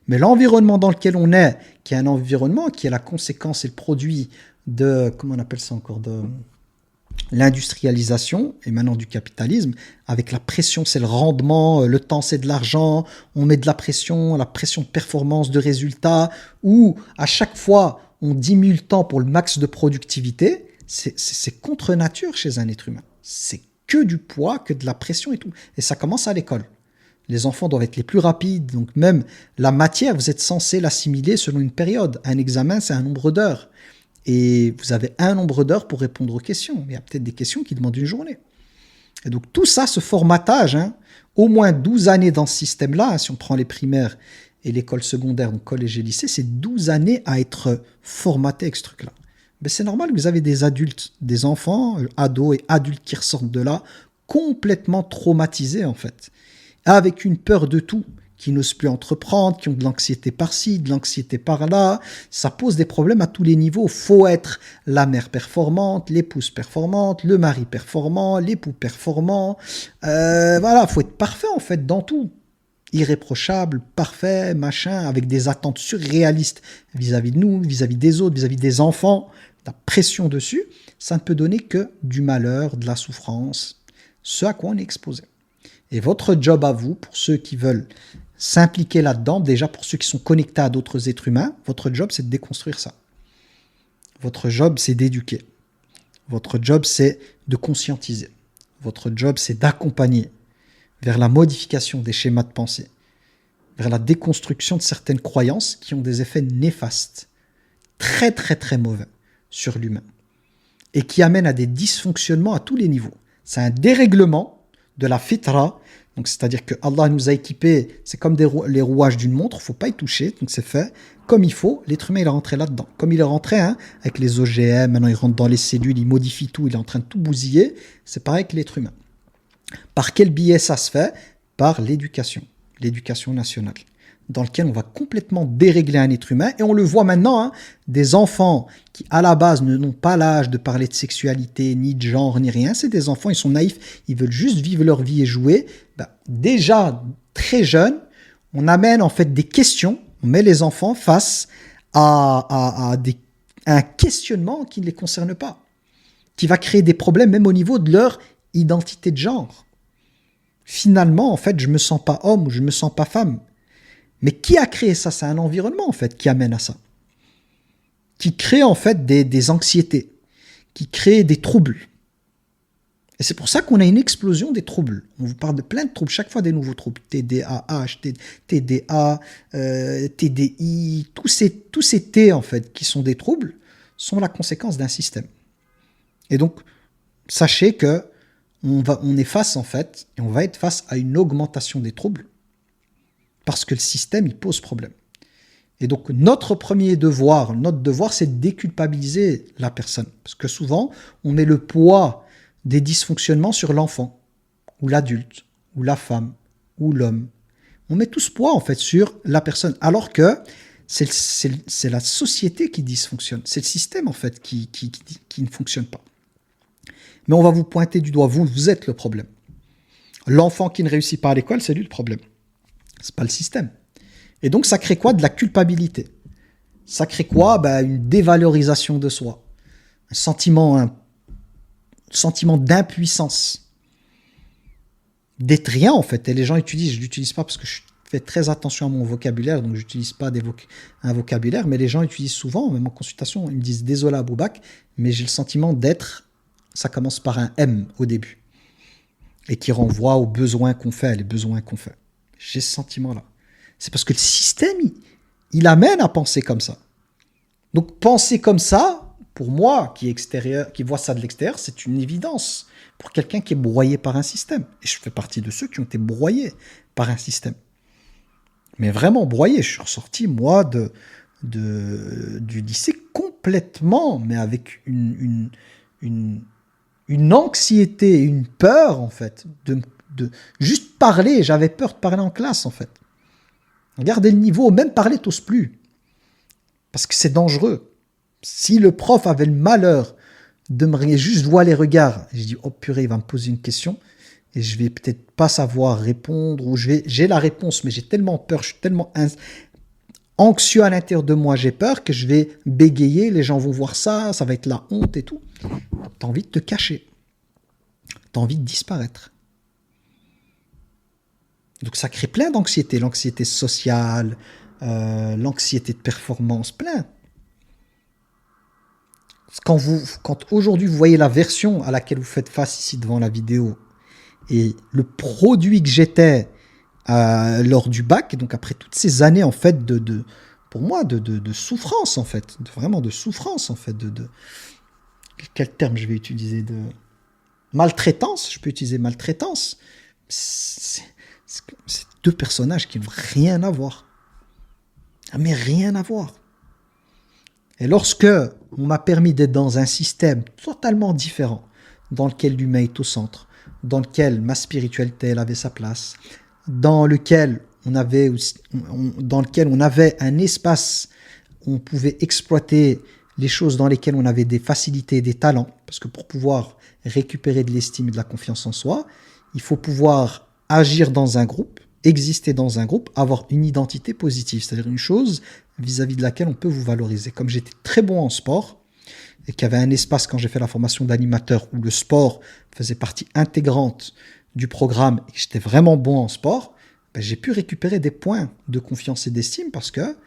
Mais l'environnement dans lequel on est, qui est un environnement qui est la conséquence et le produit de, comment on appelle ça encore, de l'industrialisation et maintenant du capitalisme, avec la pression, c'est le rendement, le temps, c'est de l'argent, on met de la pression de performance, de résultat, où à chaque fois, on diminue le temps pour le max de productivité, c'est contre nature chez un être humain. C'est que du poids, que de la pression et tout. Et ça commence à l'école. Les enfants doivent être les plus rapides, donc même la matière, vous êtes censé l'assimiler selon une période. Un examen, c'est un nombre d'heures. Et vous avez un nombre d'heures pour répondre aux questions. Il y a peut-être des questions qui demandent une journée. Et donc tout ça, ce formatage, au moins 12 années dans ce système-là, si on prend les primaires et l'école secondaire, donc collège et lycée, c'est 12 années à être formaté avec ce truc-là. Mais c'est normal que vous avez des adultes, des enfants, ados et adultes qui ressortent de là, complètement traumatisés en fait, avec une peur de tout, qui n'osent plus entreprendre, qui ont de l'anxiété par-ci, de l'anxiété par-là. Ça pose des problèmes à tous les niveaux. Faut être la mère performante, l'épouse performante, le mari performant, l'époux performant. Voilà, faut être parfait en fait dans tout. Irréprochable, parfait, machin, avec des attentes surréalistes vis-à-vis de nous, vis-à-vis des autres, vis-à-vis des enfants. La pression dessus, ça ne peut donner que du malheur, de la souffrance, ce à quoi on est exposé. Et votre job à vous, pour ceux qui veulent s'impliquer là-dedans, déjà pour ceux qui sont connectés à d'autres êtres humains, votre job c'est de déconstruire ça. Votre job c'est d'éduquer. Votre job c'est de conscientiser. Votre job c'est d'accompagner vers la modification des schémas de pensée, vers la déconstruction de certaines croyances qui ont des effets néfastes, très très très mauvais sur l'humain et qui amènent à des dysfonctionnements à tous les niveaux. C'est un dérèglement de la fitra. Donc, c'est-à-dire que Allah nous a équipés, c'est comme les rouages d'une montre, il ne faut pas y toucher, donc c'est fait comme il faut. L'être humain, il est rentré là-dedans. Comme il est rentré avec les OGM, maintenant il rentre dans les cellules, il modifie tout, il est en train de tout bousiller. C'est pareil avec l'être humain. Par quel biais ça se fait ? Par l'éducation nationale, dans lequel on va complètement dérégler un être humain. Et on le voit maintenant, des enfants qui, à la base, n'ont pas l'âge de parler de sexualité, ni de genre, ni rien. C'est des enfants, ils sont naïfs, ils veulent juste vivre leur vie et jouer. Déjà, très jeunes, on amène en fait des questions, on met les enfants face à un questionnement qui ne les concerne pas, qui va créer des problèmes même au niveau de leur identité de genre. Finalement, en fait, je me sens pas homme ou je me sens pas femme. Mais qui a créé ça ? C'est un environnement, en fait, qui amène à ça. Qui crée, en fait, des anxiétés. Qui crée des troubles. Et c'est pour ça qu'on a une explosion des troubles. On vous parle de plein de troubles, chaque fois des nouveaux troubles. TDAH, TDA, TDI, tous ces T, en fait, qui sont des troubles, sont la conséquence d'un système. Et donc, sachez que on est face, en fait, et on va être face à une augmentation des troubles, parce que le système, il pose problème. Et donc, notre devoir, c'est de déculpabiliser la personne. Parce que souvent, on met le poids des dysfonctionnements sur l'enfant, ou l'adulte, ou la femme, ou l'homme. On met tout ce poids, en fait, sur la personne. Alors que c'est la société qui dysfonctionne. C'est le système, en fait, qui ne fonctionne pas. Mais on va vous pointer du doigt. Vous êtes le problème. L'enfant qui ne réussit pas à l'école, c'est lui le problème. C'est pas le système. Et donc, ça crée quoi? De la culpabilité. Ça crée quoi? Ben, une dévalorisation de soi. Un sentiment d'impuissance. D'être rien, en fait. Et les gens utilisent, je ne l'utilise pas parce que je fais très attention à mon vocabulaire, donc je n'utilise pas un vocabulaire, mais les gens utilisent souvent, même en consultation, ils me disent désolé Aboubak, mais j'ai le sentiment d'être, ça commence par un M au début, et qui renvoie aux besoins qu'on fait, les besoins qu'on fait. J'ai ce sentiment-là. C'est parce que le système, il amène à penser comme ça. Donc penser comme ça, pour moi, qui voit ça de l'extérieur, c'est une évidence. Pour quelqu'un qui est broyé par un système. Et je fais partie de ceux qui ont été broyés par un système. Mais vraiment broyé. Je suis ressorti, moi, du lycée complètement, mais avec une anxiété, une peur, en fait, de juste parler. J'avais peur de parler en classe, en fait. Regardez le niveau, même parler, t'oses plus. Parce que c'est dangereux. Si le prof avait le malheur de me juste voir les regards, je dis oh purée, il va me poser une question et je vais peut-être pas savoir répondre, ou j'ai la réponse mais j'ai tellement peur, je suis tellement anxieux à l'intérieur de moi, j'ai peur que je vais bégayer, les gens vont voir ça, ça va être la honte et tout. T'as envie de te cacher, t'as envie de disparaître. Donc ça crée plein d'anxiété, l'anxiété sociale, l'anxiété de performance, plein. Quand aujourd'hui vous voyez la version à laquelle vous faites face ici devant la vidéo et le produit que j'étais lors du bac, donc après toutes ces années en fait pour moi de souffrance en fait, vraiment de souffrance en fait, quel terme je vais utiliser, de maltraitance, je peux utiliser maltraitance. C'est deux personnages qui n'ont rien à voir, mais rien à voir. Et lorsque on m'a permis d'être dans un système totalement différent, dans lequel l'humain est au centre, dans lequel ma spiritualité elle avait sa place, dans lequel on avait un espace où on pouvait exploiter les choses dans lesquelles on avait des facilités, des talents, parce que pour pouvoir récupérer de l'estime et de la confiance en soi, il faut pouvoir agir dans un groupe, exister dans un groupe, avoir une identité positive, c'est-à-dire une chose vis-à-vis de laquelle on peut vous valoriser. Comme j'étais très bon en sport, et qu'il y avait un espace quand j'ai fait la formation d'animateur où le sport faisait partie intégrante du programme et que j'étais vraiment bon en sport, ben j'ai pu récupérer des points de confiance et d'estime parce que,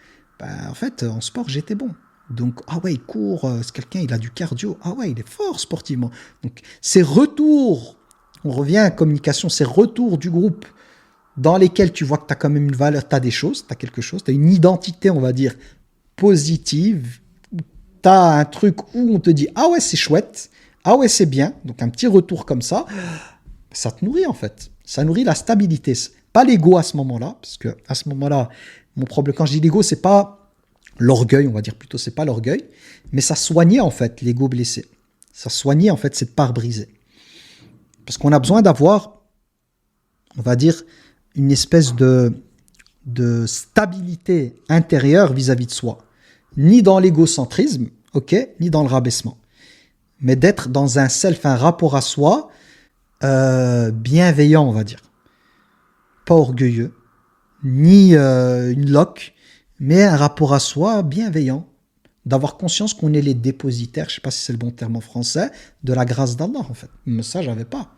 en fait, en sport, j'étais bon. Donc, ah ouais, il court, c'est quelqu'un, il a du cardio, ah ouais, il est fort sportivement. Donc, ces retours, on revient à la communication, ces retours du groupe dans lesquels tu vois que tu as quand même une valeur, tu as des choses, tu as quelque chose, tu as une identité, on va dire, positive, tu as un truc où on te dit « Ah ouais, c'est chouette, ah ouais, c'est bien », donc un petit retour comme ça, ça te nourrit en fait, ça nourrit la stabilité. Pas l'ego à ce moment-là, parce que à ce moment-là, mon problème, quand je dis l'ego, c'est pas l'orgueil, on va dire plutôt, c'est pas l'orgueil, mais ça soignait en fait l'ego blessé, ça soignait en fait cette part brisée. Parce qu'on a besoin d'avoir, on va dire, une espèce de stabilité intérieure vis-à-vis de soi. Ni dans l'égocentrisme, ni dans le rabaissement. Mais d'être dans un self, un rapport à soi bienveillant, on va dire. Pas orgueilleux, ni une loque, mais un rapport à soi bienveillant. D'avoir conscience qu'on est les dépositaires, je ne sais pas si c'est le bon terme en français, de la grâce d'Allah, en fait. Mais ça, j'avais pas.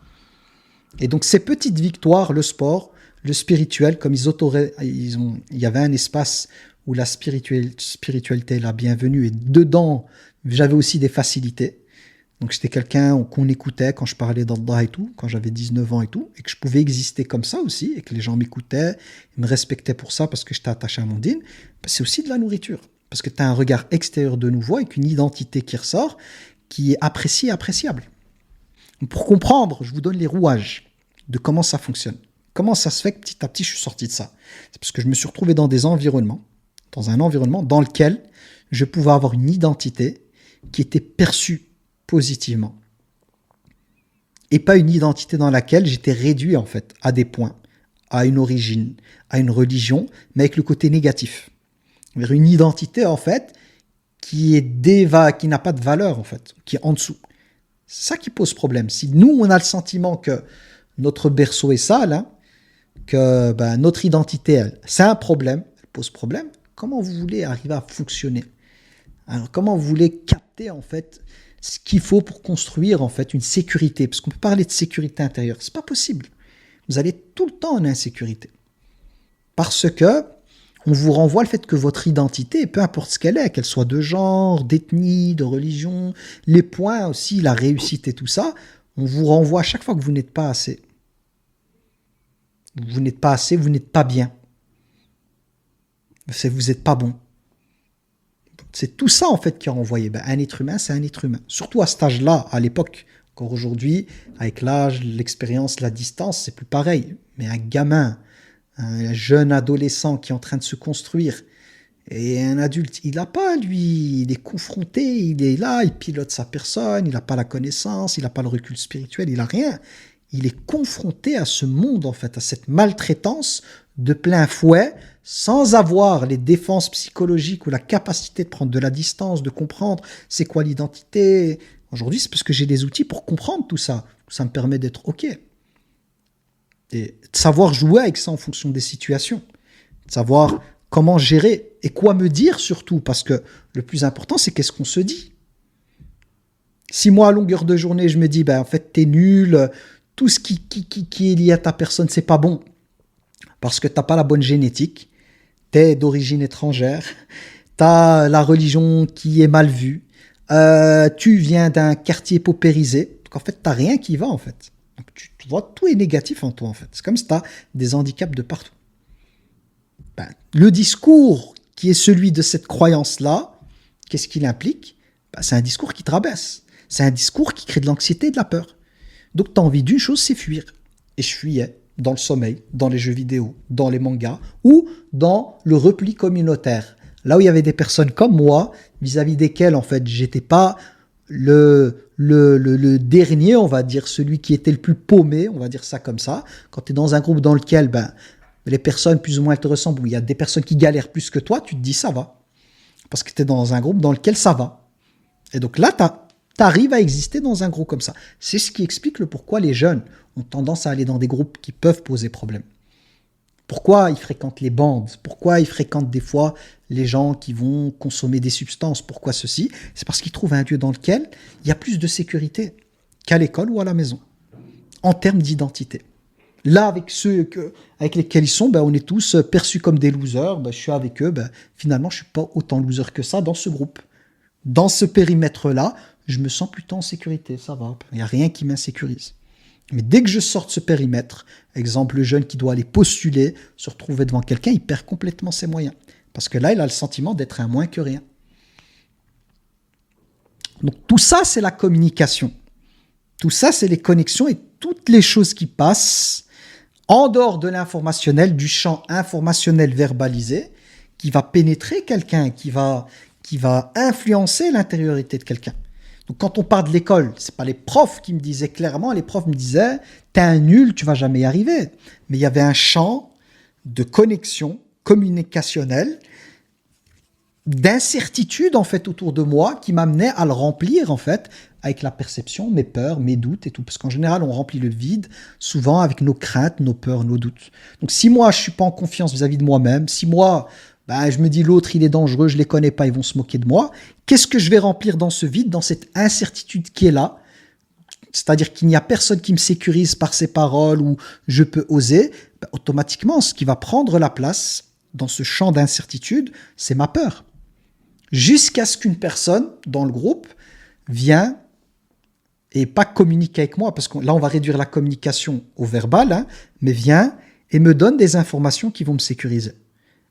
Et donc, ces petites victoires, le sport, le spirituel, comme il y avait un espace où la spiritualité est la bienvenue, et dedans, j'avais aussi des facilités. Donc, j'étais quelqu'un qu'on écoutait quand je parlais d'Allah et tout, quand j'avais 19 ans et tout, et que je pouvais exister comme ça aussi, et que les gens m'écoutaient, ils me respectaient pour ça parce que j'étais attaché à mon dîn. C'est aussi de la nourriture, parce que tu as un regard extérieur de nouveau, avec une identité qui ressort, qui est appréciée et appréciable. Pour comprendre, je vous donne les rouages de comment ça fonctionne. Comment ça se fait que petit à petit, je suis sorti de ça? C'est parce que je me suis retrouvé dans un environnement dans lequel je pouvais avoir une identité qui était perçue positivement. Et pas une identité dans laquelle j'étais réduit, en fait, à des points, à une origine, à une religion, mais avec le côté négatif. Vers une identité, en fait, qui n'a pas de valeur, en fait, qui est en dessous. C'est ça qui pose problème. Si nous, on a le sentiment que notre berceau est sale, que notre identité, c'est un problème, elle pose problème, comment vous voulez arriver à fonctionner? Alors, comment vous voulez capter en fait ce qu'il faut pour construire en fait une sécurité? Parce qu'on peut parler de sécurité intérieure, c'est pas possible. Vous allez tout le temps en insécurité. Parce que on vous renvoie le fait que votre identité, peu importe ce qu'elle soit de genre, d'ethnie, de religion, les points aussi, la réussite et tout ça, on vous renvoie à chaque fois que vous n'êtes pas assez. Vous n'êtes pas assez, vous n'êtes pas bien. Vous n'êtes pas bon. C'est tout ça en fait qui est renvoyé. Ben, un être humain, c'est un être humain. Surtout à cet âge-là, à l'époque. Encore aujourd'hui, avec l'âge, l'expérience, la distance, c'est plus pareil. Mais un gamin, un jeune adolescent qui est en train de se construire, et un adulte, il n'a pas, lui, il est confronté, il est là, il pilote sa personne, il n'a pas la connaissance, il n'a pas le recul spirituel, il n'a rien. Il est confronté à ce monde, en fait, à cette maltraitance de plein fouet, sans avoir les défenses psychologiques ou la capacité de prendre de la distance, de comprendre c'est quoi l'identité. Aujourd'hui, c'est parce que j'ai des outils pour comprendre tout ça. Ça me permet d'être OK. Et de savoir jouer avec ça en fonction des situations. De savoir comment gérer et quoi me dire surtout. Parce que le plus important, c'est qu'est-ce qu'on se dit. Si moi, à longueur de journée, je me dis, ben, en fait, t'es nul, tout ce qui est lié à ta personne, c'est pas bon. Parce que t'as pas la bonne génétique, t'es d'origine étrangère, t'as la religion qui est mal vue, tu viens d'un quartier paupérisé. Donc en fait, t'as rien qui va en fait. Donc, tu vois, tout est négatif en toi, en fait. C'est comme si tu as des handicaps de partout. Ben, le discours qui est celui de cette croyance-là, qu'est-ce qu'il implique? Ben, c'est un discours qui te rabaisse. C'est un discours qui crée de l'anxiété et de la peur. Donc, tu as envie d'une chose, c'est fuir. Et je fuyais dans le sommeil, dans les jeux vidéo, dans les mangas ou dans le repli communautaire. Là où il y avait des personnes comme moi, vis-à-vis desquelles, en fait, j'étais pas le dernier, on va dire, celui qui était le plus paumé, on va dire ça comme ça. Quand tu es dans un groupe dans lequel les personnes plus ou moins te ressemblent, où il y a des personnes qui galèrent plus que toi, tu te dis ça va. Parce que tu es dans un groupe dans lequel ça va. Et donc là, tu arrives à exister dans un groupe comme ça. C'est ce qui explique le pourquoi les jeunes ont tendance à aller dans des groupes qui peuvent poser problème. Pourquoi ils fréquentent les bandes? Pourquoi ils fréquentent des fois les gens qui vont consommer des substances? Pourquoi ceci? C'est parce qu'ils trouvent un lieu dans lequel il y a plus de sécurité qu'à l'école ou à la maison, en termes d'identité. Là, avec ceux avec lesquels ils sont, on est tous perçus comme des losers. Je suis avec eux, finalement, je ne suis pas autant loser que ça dans ce groupe. Dans ce périmètre-là, je me sens plutôt en sécurité, ça va. Il n'y a rien qui m'insécurise. Mais dès que je sors de ce périmètre, exemple le jeune qui doit aller postuler, se retrouver devant quelqu'un, il perd complètement ses moyens. Parce que là, il a le sentiment d'être un moins que rien. Donc tout ça, c'est la communication. Tout ça, c'est les connexions et toutes les choses qui passent en dehors de l'informationnel, du champ informationnel verbalisé, qui va pénétrer quelqu'un, qui va influencer l'intériorité de quelqu'un. Donc quand on parle de l'école, c'est pas les profs qui me disaient clairement, les profs me disaient t'es un nul, tu vas jamais y arriver. Mais il y avait un champ de connexion communicationnelle, d'incertitude en fait autour de moi qui m'amenait à le remplir en fait avec la perception, mes peurs, mes doutes et tout. Parce qu'en général, on remplit le vide souvent avec nos craintes, nos peurs, nos doutes. Donc si moi je suis pas en confiance vis-à-vis de moi-même, si moi je me dis l'autre il est dangereux, je les connais pas, ils vont se moquer de moi. Qu'est-ce que je vais remplir dans ce vide, dans cette incertitude qui est là? C'est-à-dire qu'il n'y a personne qui me sécurise par ses paroles ou je peux oser. Automatiquement, ce qui va prendre la place dans ce champ d'incertitude, c'est ma peur. Jusqu'à ce qu'une personne dans le groupe vienne et pas communique avec moi, parce que là on va réduire la communication au verbal, mais vient et me donne des informations qui vont me sécuriser.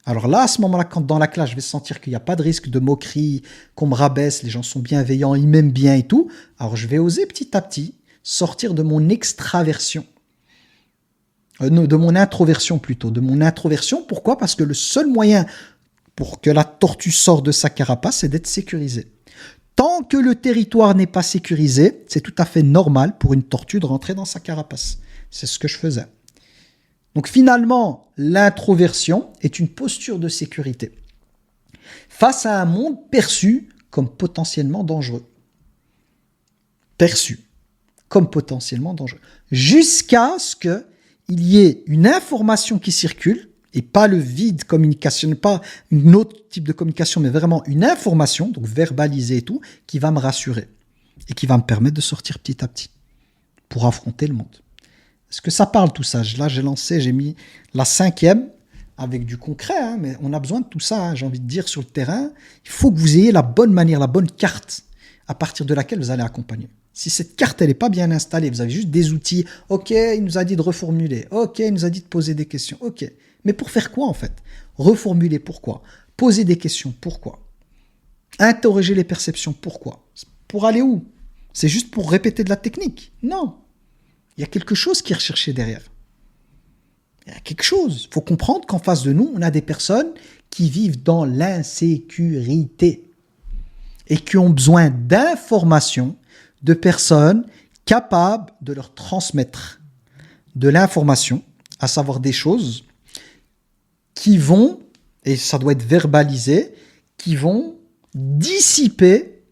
Alors là, à ce moment-là, quand dans la classe, je vais sentir qu'il n'y a pas de risque de moquerie, qu'on me rabaisse, les gens sont bienveillants, ils m'aiment bien et tout, alors je vais oser petit à petit sortir de mon extraversion. De mon introversion plutôt. De mon introversion, pourquoi? Parce que le seul moyen pour que la tortue sorte de sa carapace, c'est d'être sécurisée. Tant que le territoire n'est pas sécurisé, c'est tout à fait normal pour une tortue de rentrer dans sa carapace. C'est ce que je faisais. Donc finalement, l'introversion est une posture de sécurité face à un monde perçu comme potentiellement dangereux. Perçu comme potentiellement dangereux. Jusqu'à ce qu'il y ait une information qui circule, Et pas le vide communication, pas un autre type de communication, mais vraiment une information, donc verbalisée et tout, qui va me rassurer et qui va me permettre de sortir petit à petit pour affronter le monde. Est-ce que ça parle tout ça? Là, j'ai mis la 5e avec du concret, hein, mais on a besoin de tout ça, hein, j'ai envie de dire, sur le terrain. Il faut que vous ayez la bonne manière, la bonne carte à partir de laquelle vous allez accompagner. Si cette carte, elle n'est pas bien installée, vous avez juste des outils, ok, il nous a dit de reformuler, ok, il nous a dit de poser des questions, ok. Mais pour faire quoi en fait? Reformuler, pourquoi? Poser des questions, pourquoi? Interroger les perceptions, pourquoi? Pour aller où? C'est juste pour répéter de la technique? Non. Il y a quelque chose qui est recherché derrière. Il y a quelque chose. Il faut comprendre qu'en face de nous, on a des personnes qui vivent dans l'insécurité et qui ont besoin d'informations de personnes capables de leur transmettre de l'information, à savoir des choses qui vont, et ça doit être verbalisé, qui vont dissiper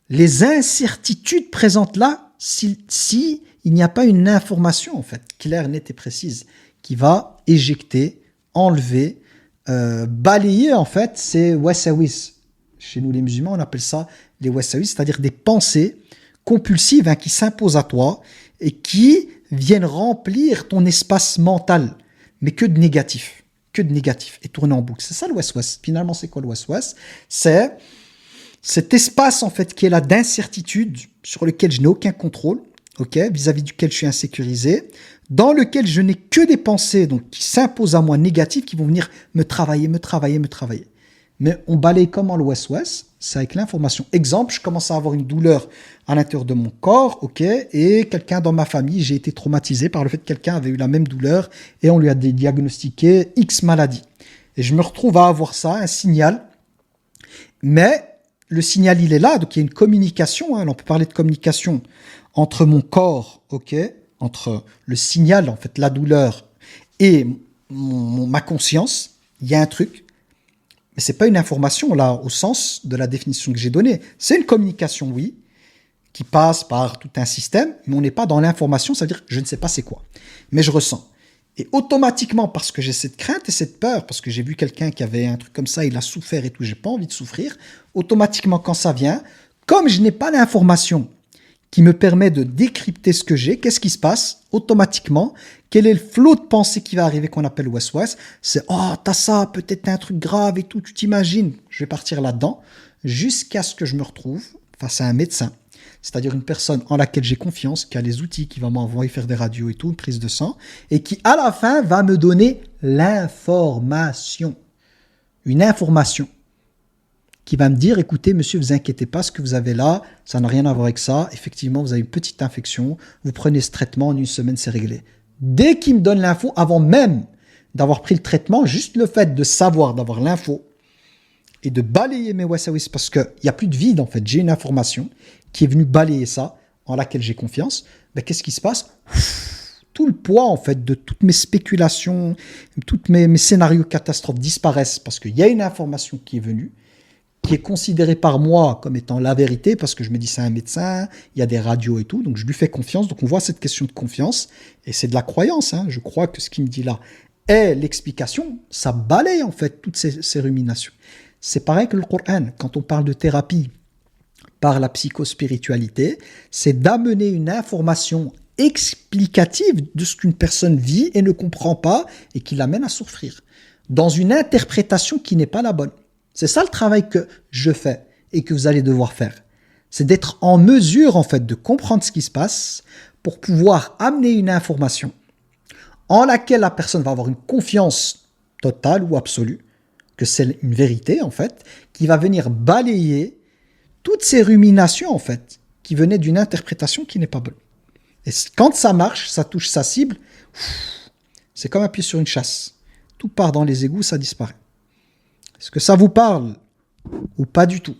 les incertitudes présentes là si il n'y a pas une information en fait claire, nette et précise qui va éjecter, enlever, balayer en fait ces wasawis. Chez nous les musulmans on appelle ça les wasawis, c'est-à-dire des pensées compulsives hein, qui s'imposent à toi et qui viennent remplir ton espace mental, mais que de négatif. Et tourner en boucle. C'est ça le waswas. Finalement, c'est quoi le waswas? C'est cet espace en fait qui est là d'incertitude sur lequel je n'ai aucun contrôle, ok, vis-à-vis duquel je suis insécurisé, dans lequel je n'ai que des pensées donc qui s'imposent à moi négatives, qui vont venir me travailler. Mais on balaye comment le waswas? C'est avec l'information. Exemple, je commence à avoir une douleur à l'intérieur de mon corps, ok, et quelqu'un dans ma famille, j'ai été traumatisé par le fait que quelqu'un avait eu la même douleur et on lui a diagnostiqué X maladie. Et je me retrouve à avoir ça, un signal, mais le signal, il est là, donc il y a une communication, hein, on peut parler de communication entre mon corps, ok, entre le signal, en fait, la douleur, et ma conscience, il y a un truc. Mais ce n'est pas une information, là, au sens de la définition que j'ai donnée. C'est une communication, oui, qui passe par tout un système, mais on n'est pas dans l'information, c'est-à-dire que je ne sais pas c'est quoi. Mais je ressens. Et automatiquement, parce que j'ai cette crainte et cette peur, parce que j'ai vu quelqu'un qui avait un truc comme ça, il a souffert et tout, j'ai pas envie de souffrir, automatiquement, quand ça vient, comme je n'ai pas l'information qui me permet de décrypter ce que j'ai, qu'est-ce qui se passe? Automatiquement, quel est le flot de pensée qui va arriver qu'on appelle waswas? C'est « Oh, t'as ça, peut-être un truc grave et tout, tu t'imagines ?» Je vais partir là-dedans jusqu'à ce que je me retrouve face à un médecin, c'est-à-dire une personne en laquelle j'ai confiance, qui a les outils, qui va m'envoyer faire des radios et tout, une prise de sang, et qui, à la fin, va me donner l'information. Une information qui va me dire, écoutez, monsieur, vous inquiétez pas, ce que vous avez là, ça n'a rien à voir avec ça. Effectivement, vous avez une petite infection, vous prenez ce traitement, en une semaine, c'est réglé. Dès qu'il me donne l'info, avant même d'avoir pris le traitement, juste le fait de savoir, d'avoir l'info et de balayer mes wasawis, parce qu'il n'y a plus de vide, en fait. J'ai une information qui est venue balayer ça, en laquelle j'ai confiance. Ben, qu'est-ce qui se passe? Tout le poids, en fait, de toutes mes spéculations, tous mes scénarios catastrophes disparaissent, parce qu'il y a une information qui est venue, qui est considéré par moi comme étant la vérité, parce que je me dis c'est un médecin, il y a des radios et tout, donc je lui fais confiance. Donc on voit cette question de confiance, et c'est de la croyance. Hein. Je crois que ce qu'il me dit là est l'explication. Ça balaye en fait toutes ces ruminations. C'est pareil que le Coran. Quand on parle de thérapie par la psychospiritualité, c'est d'amener une information explicative de ce qu'une personne vit et ne comprend pas, et qui l'amène à souffrir, dans une interprétation qui n'est pas la bonne. C'est ça le travail que je fais et que vous allez devoir faire. C'est d'être en mesure, en fait, de comprendre ce qui se passe pour pouvoir amener une information en laquelle la personne va avoir une confiance totale ou absolue, que c'est une vérité, en fait, qui va venir balayer toutes ces ruminations, en fait, qui venaient d'une interprétation qui n'est pas bonne. Et quand ça marche, ça touche sa cible, c'est comme appuyer sur une chasse. Tout part dans les égouts, ça disparaît. Est-ce que ça vous parle ou pas du tout?